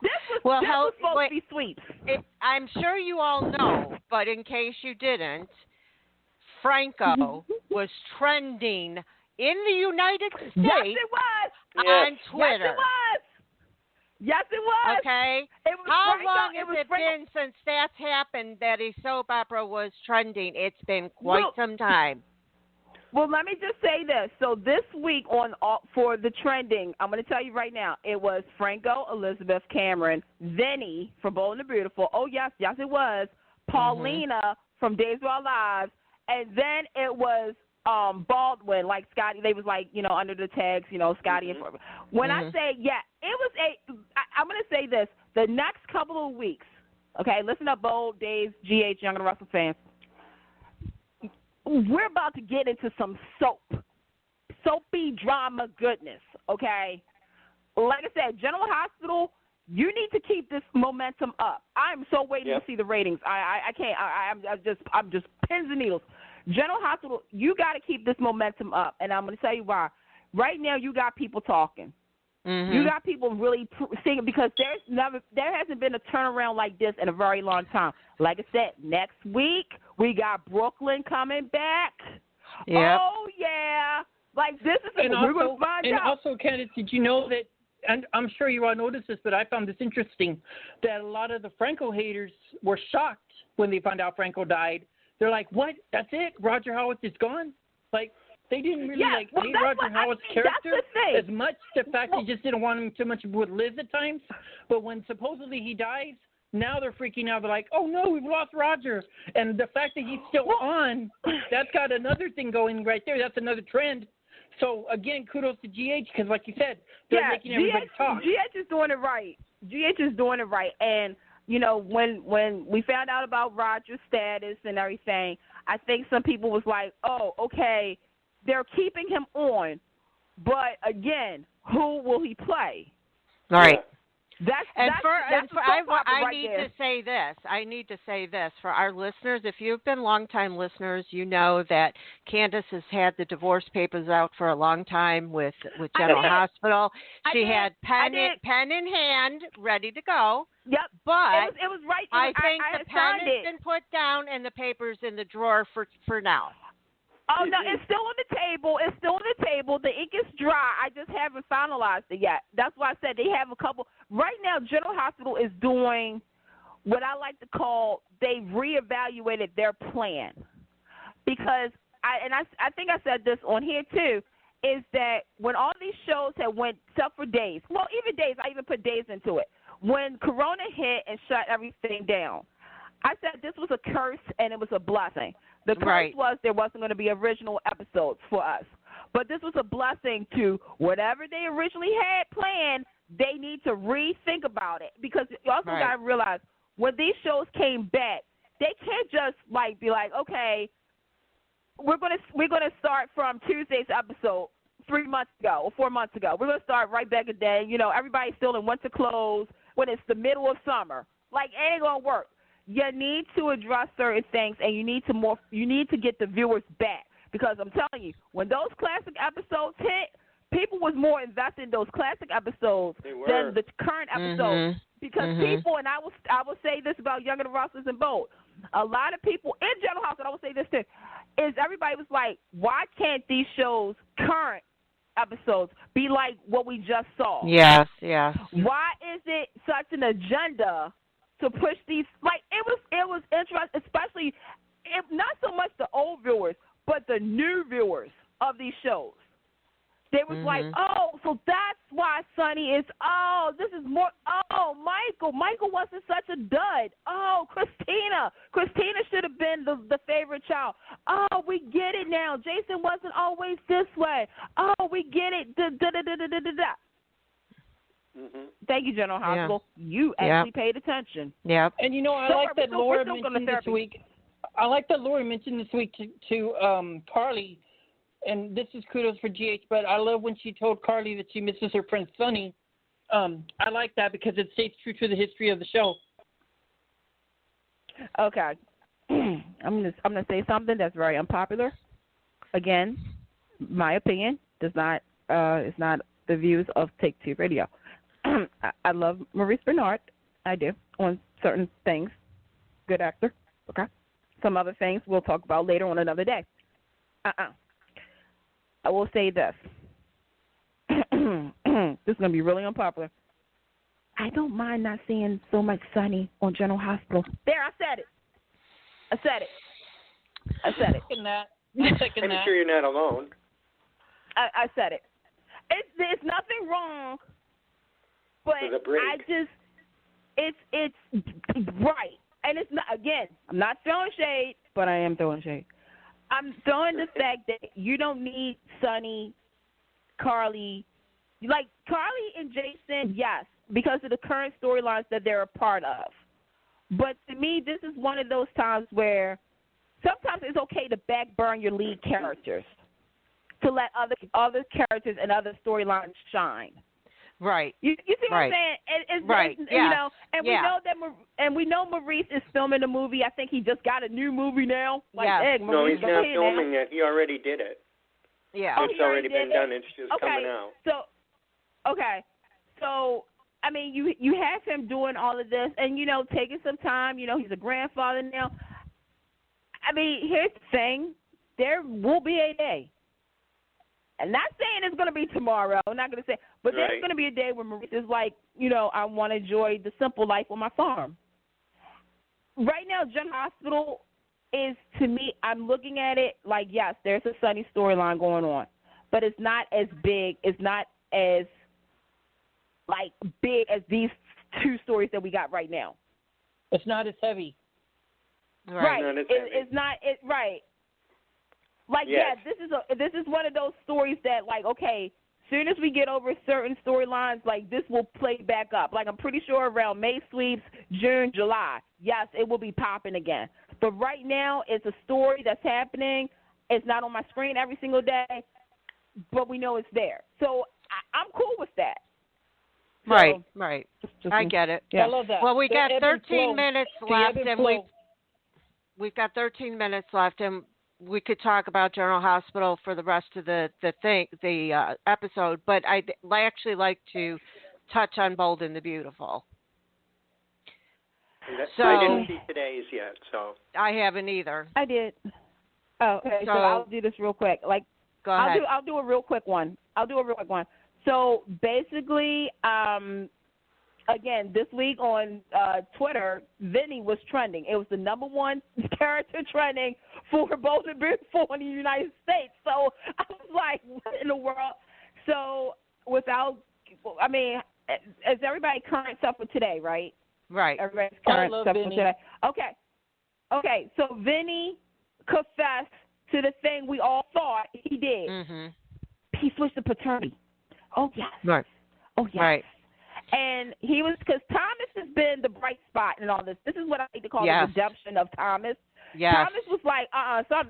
This was supposed to be sweeps. I'm sure you all know, but in case you didn't, Franco was trending in the United States yes, it was. On Twitter. Yes, it was. Yes, it was. Okay. How long has it been since that's happened that a soap opera was trending? It's been quite some time. Well, let me just say this. So this week for the trending, I'm going to tell you right now, it was Franco, Elizabeth, Cameron, Vinny from Bold and the Beautiful. Oh, yes, it was. Paulina from Days of Our Lives. And then it was Baldwin, like Scotty. They was like, under the tags, Scotty and when I say, it was I'm going to say this. The next couple of weeks, okay, listen up, Bold, Days, GH, Young and Russell fans. We're about to get into some soapy drama goodness, okay? Like I said, General Hospital, you need to keep this momentum up. I'm so waiting to see the ratings. I can't. I'm just pins and needles. General Hospital, you got to keep this momentum up, and I'm going to tell you why. Right now, you got people talking. You got people really singing because there hasn't been a turnaround like this in a very long time. Like I said, next week we got Brooklyn coming back. Yep. Oh yeah, like this is we're going to find out. And also, Candice, did you know that? And I'm sure you all noticed this, but I found this interesting that a lot of the Franco haters were shocked when they found out Franco died. They're like, "What? That's it? Roger Howarth is gone?" Like. They didn't really hate Roger Howarth's character as much. The fact they just didn't want him too much with Liz at times. But when supposedly he dies, now they're freaking out. They're like, oh, no, we've lost Roger. And the fact that he's still on, that's got another thing going right there. That's another trend. So, again, kudos to GH because, like you said, they're making everybody talk. GH is doing it right. GH is doing it right. And, when we found out about Roger's status and everything, I think some people was like, oh, okay, they're keeping him on, but again, who will he play? All right. I need to say this for our listeners. If you've been longtime listeners, you know that Candice has had the divorce papers out for a long time with General Hospital. She had pen in hand, ready to go. Yep. But it was right. I think the pen has been put down and the papers in the drawer for now. Oh, no, it's still on the table. The ink is dry. I just haven't finalized it yet. That's why I said they have a couple. Right now, General Hospital is doing what I like to call they've reevaluated their plan. Because, I think I said this on here too, is that when all these shows had went, except for Days, well, even Days, I even put Days into it. When Corona hit and shut everything down, I said this was a curse and it was a blessing. The curse was there wasn't going to be original episodes for us. But this was a blessing to whatever they originally had planned, they need to rethink about it. Because you also got to realize, when these shows came back, they can't just be like, okay, we're gonna start from Tuesday's episode 3 months ago or 4 months ago. We're gonna start right back again. Everybody's still in winter clothes when it's the middle of summer. It ain't gonna work. You need to address certain things, and you need to get the viewers back. Because I'm telling you, when those classic episodes hit, people was more invested in those classic episodes than the current episodes. Because people, and I will say this about Young and the Restless and Bold, a lot of people in General House, and I will say this too, is everybody was like, why can't these shows, current episodes, be like what we just saw? Yes. Why is it such an agenda to push these? It was interesting, especially not so much the old viewers, but the new viewers of these shows. They was like, oh, so that's why Sonny is, this is more, Michael wasn't such a dud. Oh, Christina should have been the favorite child. Oh, we get it now. Jason wasn't always this way. Oh, we get it. Thank you, General Hospital. You actually paid attention. Yeah. And I like that Laura mentioned this week. I like that Laura mentioned this week to Carly, and this is kudos for GH. But I love when she told Carly that she misses her friend Sonny. I like that because it stays true to the history of the show. Okay. I'm gonna say something that's very unpopular. Again, my opinion is not the views of Take Two Radio. I love Maurice Bernard. I do on certain things. Good actor. Okay. Some other things we'll talk about later on another day. I will say this. This is going to be really unpopular. I don't mind not seeing so much Sonny on General Hospital. There, I said it. I said it. I'm sure you're not alone. I said it. There's nothing wrong, but I just, it's right. And it's not, again, I'm not throwing shade, but I am throwing shade. I'm throwing the fact that you don't need Sonny, Carly. Like, Carly and Jason, yes, because of the current storylines that they're a part of. But to me, this is one of those times where sometimes it's okay to backburn your lead characters to let other characters and other storylines shine. Right. You see what I'm saying? It's, Yeah. You know, and we know Maurice is filming a movie. I think he just got a new movie now. Like, yeah. No, he's not filming it. He already did it. Yeah. It's already been done. It's just coming out. So I mean, you have him doing all of this, and taking some time. He's a grandfather now. I mean, here's the thing: there will be a day. I'm not saying it's going to be tomorrow. I'm not going to say, but there's going to be a day where Maurice is like, I want to enjoy the simple life on my farm. Right now, General Hospital is, to me, I'm looking at it like, yes, there's a Sonny storyline going on, but it's not as big. It's not as big as these two stories that we got right now. It's not as heavy. Right. Not as it's heavy. not. Right. Like, yes. this is one of those stories that, like, okay, soon as we get over certain storylines, like, this will play back up. Like, I'm pretty sure around May sweeps, June, July, yes, it will be popping again. But right now, it's a story that's happening. It's not on my screen every single day, but we know it's there. So I'm cool with that. Right. Just I get it. Yeah. I love that. Well, we got The ebb and 13 flow. minutes The left, ebb and and flow. we've got 13 minutes left, and we could talk about General Hospital for the rest of the episode. But I'd actually like to touch on Bold and the Beautiful. So I didn't see today's yet, so. I haven't either. I did. Oh, okay. So I'll do this real quick. Like, Go ahead. I'll do a real quick one. So basically, again, this week on Twitter, Vinny was trending. It was the number one character trending for Bold and Beautiful in the United States. So I was like, what in the world? So is everybody current stuff for today, right? Right. Everybody's current stuff Vinny. for today. Okay. So Vinny confessed to the thing we all thought he did. Mm-hmm. He switched to paternity. Oh, yes. Right. Oh, yes. Right. And he was, because Thomas has been the bright spot in all this. This is what I like to call the redemption of Thomas. Yes. Thomas was like,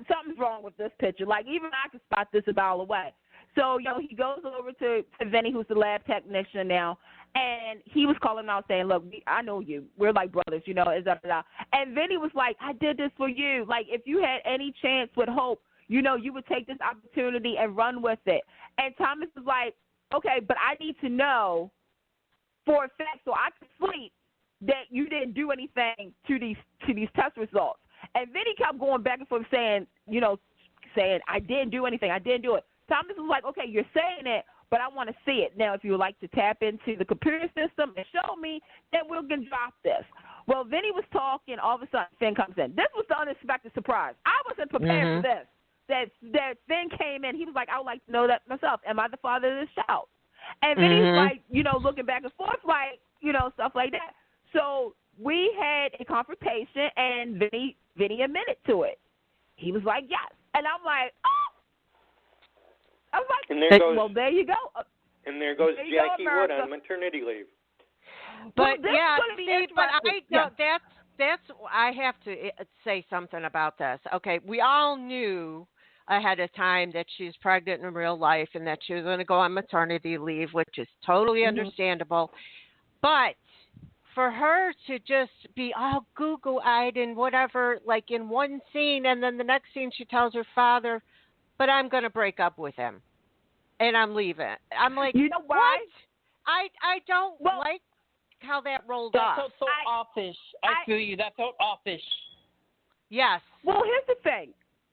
something's wrong with this picture. Like, even I can spot this a mile away. So, he goes over to Vinny, who's the lab technician now, and he was calling out saying, look, I know you. We're like brothers, And Vinny was like, I did this for you. Like, if you had any chance with hope, you would take this opportunity and run with it. And Thomas was like, okay, but I need to know for a fact so I can sleep that you didn't do anything to these test results. And Vinny kept going back and forth saying, I didn't do anything. I didn't do it. Thomas was like, okay, you're saying it, but I want to see it. Now, if you would like to tap into the computer system and show me, then we're going to drop this. Well, Vinny was talking. All of a sudden, Finn comes in. This was the unexpected surprise. I wasn't prepared for this. That Finn came in. He was like, I would like to know that myself. Am I the father of this child? And Vinny's like, looking back and forth, like, stuff like that. So we had a confrontation, and Vinny admitted to it. He was like, yes. And I'm like, oh. I was like, and there goes, well, there you go. And there goes Jackie go, Wood on maternity leave. But well, that's I have to say something about this. Okay, we all knew ahead of time that she's pregnant in real life and that she was going to go on maternity leave, which is totally understandable. But for her to just be all goo-goo-eyed and whatever, like in one scene, and then the next scene she tells her father, but I'm going to break up with him and I'm leaving. I'm like, you know why? What? I don't like how that rolled off. That felt so offish. I feel you. That felt offish. Yes. Well, here's the thing.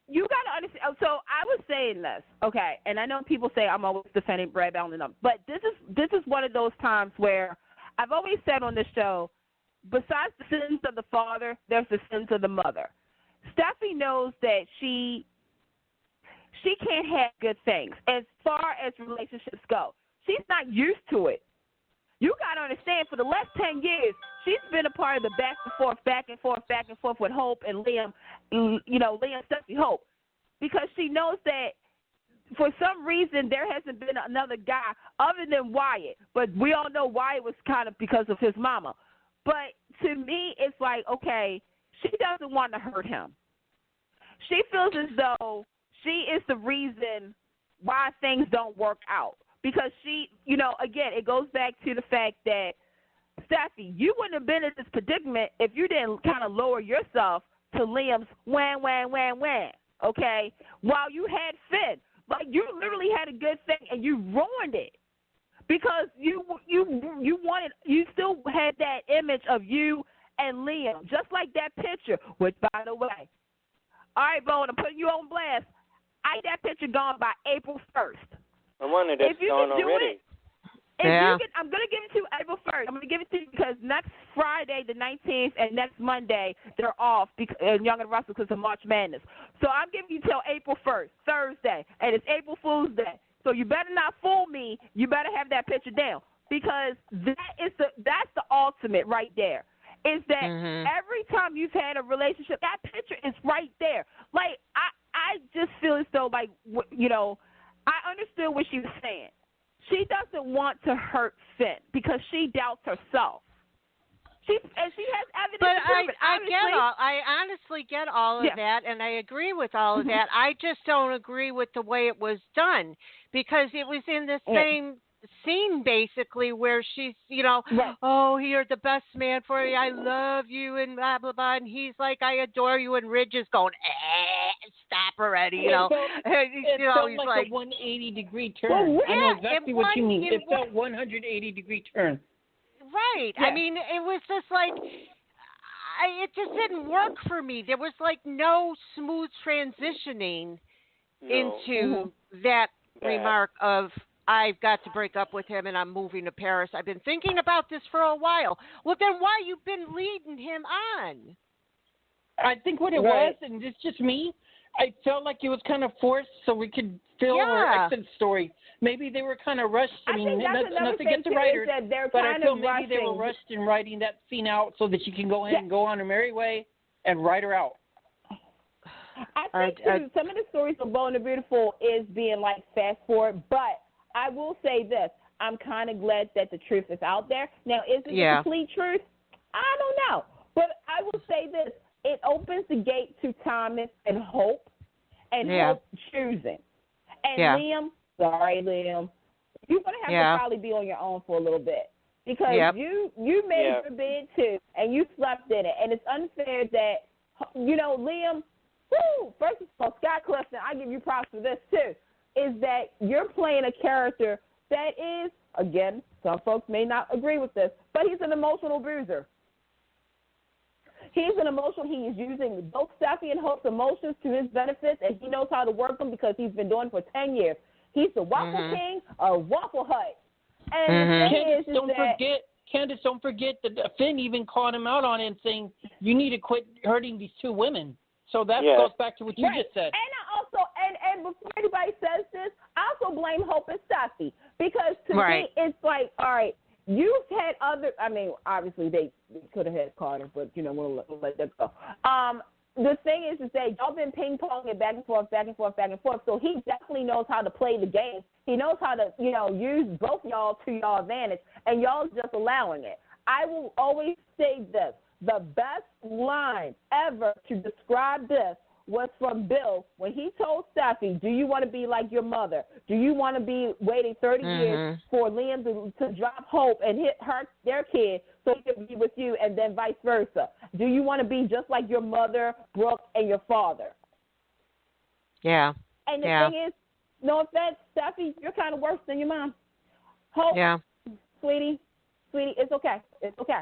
You got to understand. So I was saying this, okay, and I know people say I'm always defending Brad Bellingham, but this is one of those times where I've always said on this show, besides the sins of the father, there's the sins of the mother. Steffi knows that she can't have good things as far as relationships go. She's not used to it. You got to understand, for the last 10 years, she's been a part of the back and forth with Hope and Liam, Liam, Steffi, Hope, because she knows that for some reason there hasn't been another guy other than Wyatt, but we all know Wyatt was kind of because of his mama. But to me, it's like, okay, she doesn't want to hurt him. She feels as though she is the reason why things don't work out. Because she, again, it goes back to the fact that, Steffi, you wouldn't have been in this predicament if you didn't kind of lower yourself to Liam's wham, okay, while you had Finn. Like, you literally had a good thing, and you ruined it because you still had that image of you and Liam, just like that picture, which, by the way, all right, Bo, I'm putting you on blast. I need that picture gone by April 1st. I wanted it gone already. I'm going to give it to you April 1st. I'm going to give it to you because next Friday, the 19th, and next Monday, they're off, Young and Russell, because of March Madness. So I'm giving you till April 1st, Thursday, and it's April Fool's Day. So you better not fool me. You better have that picture down because that's the ultimate right there, is that every time you've had a relationship, that picture is right there. Like, I just feel as though, like, I understood what she was saying. She doesn't want to hurt Finn because she doubts herself. She has evidence. But to prove it. I honestly get all of that, and I agree with all of that. I just don't agree with the way it was done because it was in the same scene basically where she's, oh, you're the best man for me. I love you and blah blah blah. And he's like, I adore you, and Ridge is going, stop already, It felt he's like a 180-degree turn. Well, I know exactly what you mean. It felt 180-degree turn. Right. Yeah. I mean, it was just like, it just didn't work for me. There was like no smooth transitioning into that remark of, I've got to break up with him and I'm moving to Paris. I've been thinking about this for a while. Well, then why you been leading him on? I think what it was, and it's just me, I felt like it was kind of forced so we could fill our exit story. Maybe they were kind of rushed. I mean, not to get the writers, but I feel maybe they were rushed in writing that scene out so that she can go ahead and go on her merry way and write her out. I think too, some of the stories of Bold and the Beautiful is being like fast forward, but I will say this. I'm kind of glad that the truth is out there. Now, is it the complete truth? I don't know. But I will say this. It opens the gate to Thomas and Hope, and Hope choosing. And Liam, sorry, Liam, you're going to have to probably be on your own for a little bit. Because you made your bed, too, and you slept in it. And it's unfair that, Liam, first of all, Scott Clifton, I give you props for this, too, is that you're playing a character that is, again, some folks may not agree with this, but he's an emotional bruiser. He is using both Steffi and Hope's emotions to his benefits, and he knows how to work them because he's been doing it for 10 years. He's the Waffle King of Waffle Hut. And Candice, don't forget that Finn even called him out on it and saying, you need to quit hurting these two women. So that goes back to what you just said. And I also, and before anybody says this, I also blame Hope and Steffi because to me it's like, all right, you've had other. I mean, obviously they could have had Carter, but we'll let that go. The thing is that y'all been ping ponging back and forth. So he definitely knows how to play the game. He knows how to use both y'all to y'all advantage, and y'all just allowing it. I will always say this. The best line ever to describe this was from Bill when he told Steffi, do you want to be like your mother? Do you want to be waiting 30 years for Liam to drop Hope and hit their kid so he can be with you, and then vice versa? Do you want to be just like your mother, Brooke, and your father? Yeah. And the thing is, no offense, Steffi, you're kind of worse than your mom. Hope, sweetie, it's okay. It's okay.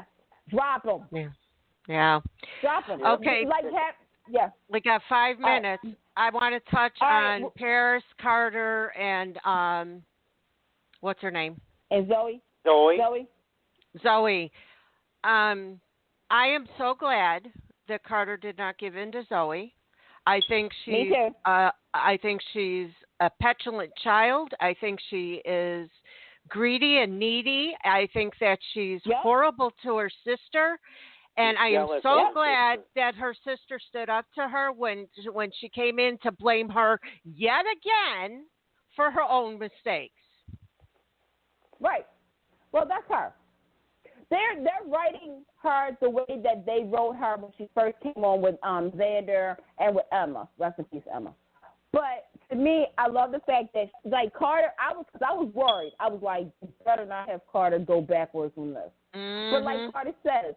Drop them. Yeah. Drop them. Okay. We got 5 minutes. I want to touch on Paris, Carter, and what's her name? And Zoe. I am so glad that Carter did not give in to Zoe. I think Me too. I think she's a petulant child. I think she is greedy and needy. I think that she's horrible to her sister. And I am so glad that her sister stood up to her when she came in to blame her yet again for her own mistakes. Right. Well, that's her. They're writing her the way that they wrote her when she first came on with Xander and with Emma. Rest in peace, Emma. But to me, I love the fact that like Carter, I was worried. I was like, you better not have Carter go backwards on this. But like Carter says,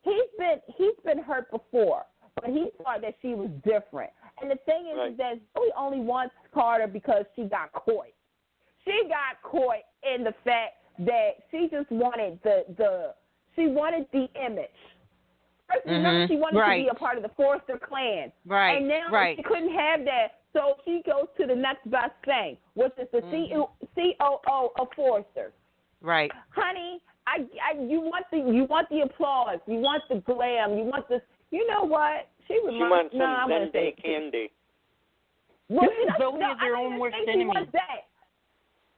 he's been hurt before, but he thought that she was different. And the thing is that Zoe only wants Carter because she got caught. She got caught in the fact that she just wanted the image. First, remember, she wanted to be a part of the Forster clan. Right. And now she couldn't have that, so she goes to the next best thing, which is the COO of Forster. Right. Honey, you want the applause, you want the glam, you want this. You know what? She wants some Zenday candy. Well, Zoe is her own worst enemy.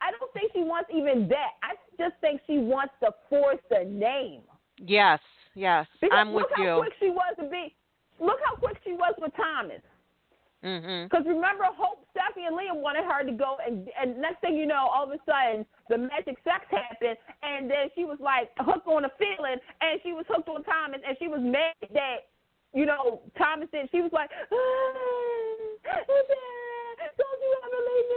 I don't think she wants even that. I just think she wants the Forster name. Yes, because I'm with you. Look how quick she was with Thomas. Because remember, Hope, Steffi, and Liam wanted her to go, and next thing you know, all of a sudden, the magic sex happened, and then she was like hooked on a feeling, and she was hooked on Thomas, and she was mad that, Thomas did. She was like, don't you ever leave me?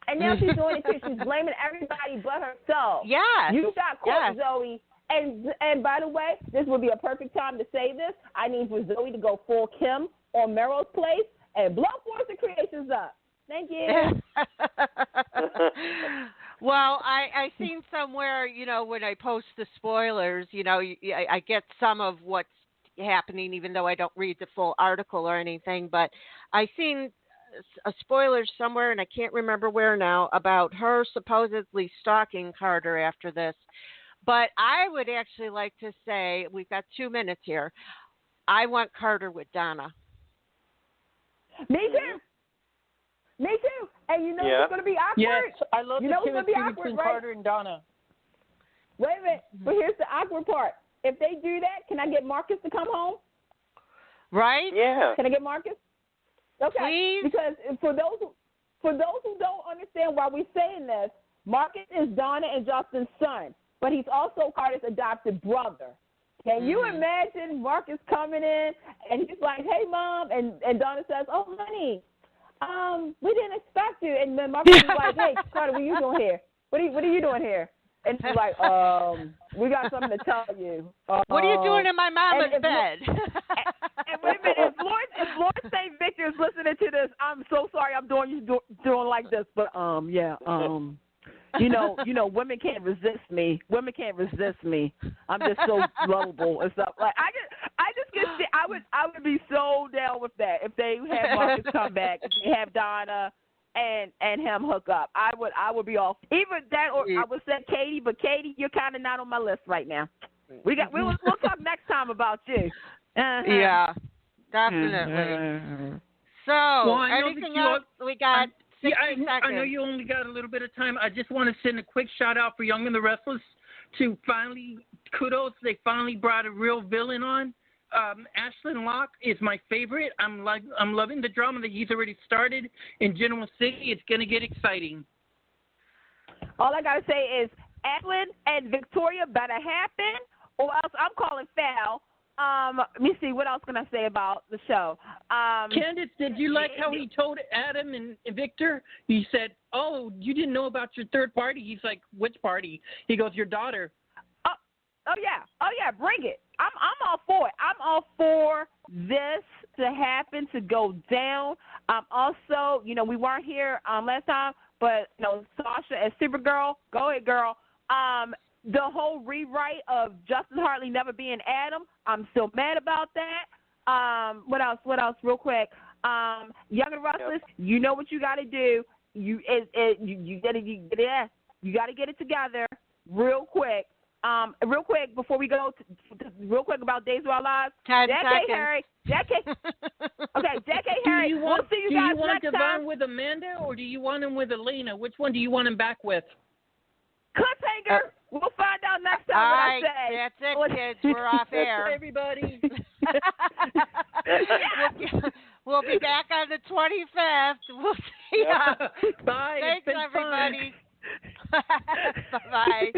And now she's doing it too. She's blaming everybody but herself. Yes. You got caught, Zoe. And by the way, this would be a perfect time to say this. I need for Zoe to go full Kim on Meryl's place and blow Forster Creations up. Thank you. Well, I seen somewhere, when I post the spoilers, I get some of what's happening, even though I don't read the full article or anything. But I seen a spoiler somewhere, and I can't remember where now, about her supposedly stalking Carter after this. But I would actually like to say, we've got 2 minutes here, I want Carter with Donna. Me too. And you know what's going to be awkward? Yes, I love the chemistry between Carter and Donna. Wait a minute, but here's the awkward part. If they do that, can I get Marcus to come home? Right? Yeah. Can I get Marcus? Okay. Please? Because for those who don't understand why we're saying this, Marcus is Donna and Justin's son, but he's also Carter's adopted brother. Can you imagine Marcus coming in and he's like, "Hey, Mom," and Donna says, "Oh, honey, we didn't expect you," and then Marcus is like, "Hey, Carter, what are you doing here? What are you doing here?" And she's like, "We got something to tell you." What are you doing in my mama's bed? And wait a minute, if Lord St. Victor is listening to this, I'm so sorry I'm doing like this, but women can't resist me. Women can't resist me. I'm just so lovable and stuff. Like I would be so down with that if they have Marcus come back, if they have Donna and him hook up. I would be all even that, or I would say Katie, but Katie, you're kind of not on my list right now. We'll talk next time about you. Yeah, definitely. So, anything else? We got 60 seconds. I know you only got a little bit of time. I just want to send a quick shout out for Young and the Restless to finally, kudos, they finally brought a real villain on. Ashlyn Locke is my favorite. I'm loving the drama that he's already started in Genoa City. It's going to get exciting. All I got to say is Ashlyn and Victoria better happen, or else I'm calling foul Let me see. What else can I say about the show? Candice, did you like how he told Adam and Victor? He said, "Oh, you didn't know about your third party." He's like, "Which party?" He goes, "Your daughter." Oh yeah. Bring it. I'm all for it. I'm all for this to happen, to go down. Also, we weren't here last time, but Sasha as Supergirl, go ahead, girl. The whole rewrite of Justin Hartley never being Adam, I'm still mad about that. What else? Real quick. Young and Restless, you know what you got to do. You got to get it together real quick. Real quick before we go, real quick about Days of Our Lives. 10 Decade seconds. Harry. Decade Harry. We'll see you guys next time. Do you want Devon with Amanda or do you want him with Elena? Which one do you want him back with? Cliffhanger. We'll find out next time all what right, I say. that's it, kids. We're off air. Everybody. We'll be back on the 25th. We'll see ya. Bye. Thanks, everybody. Bye-bye.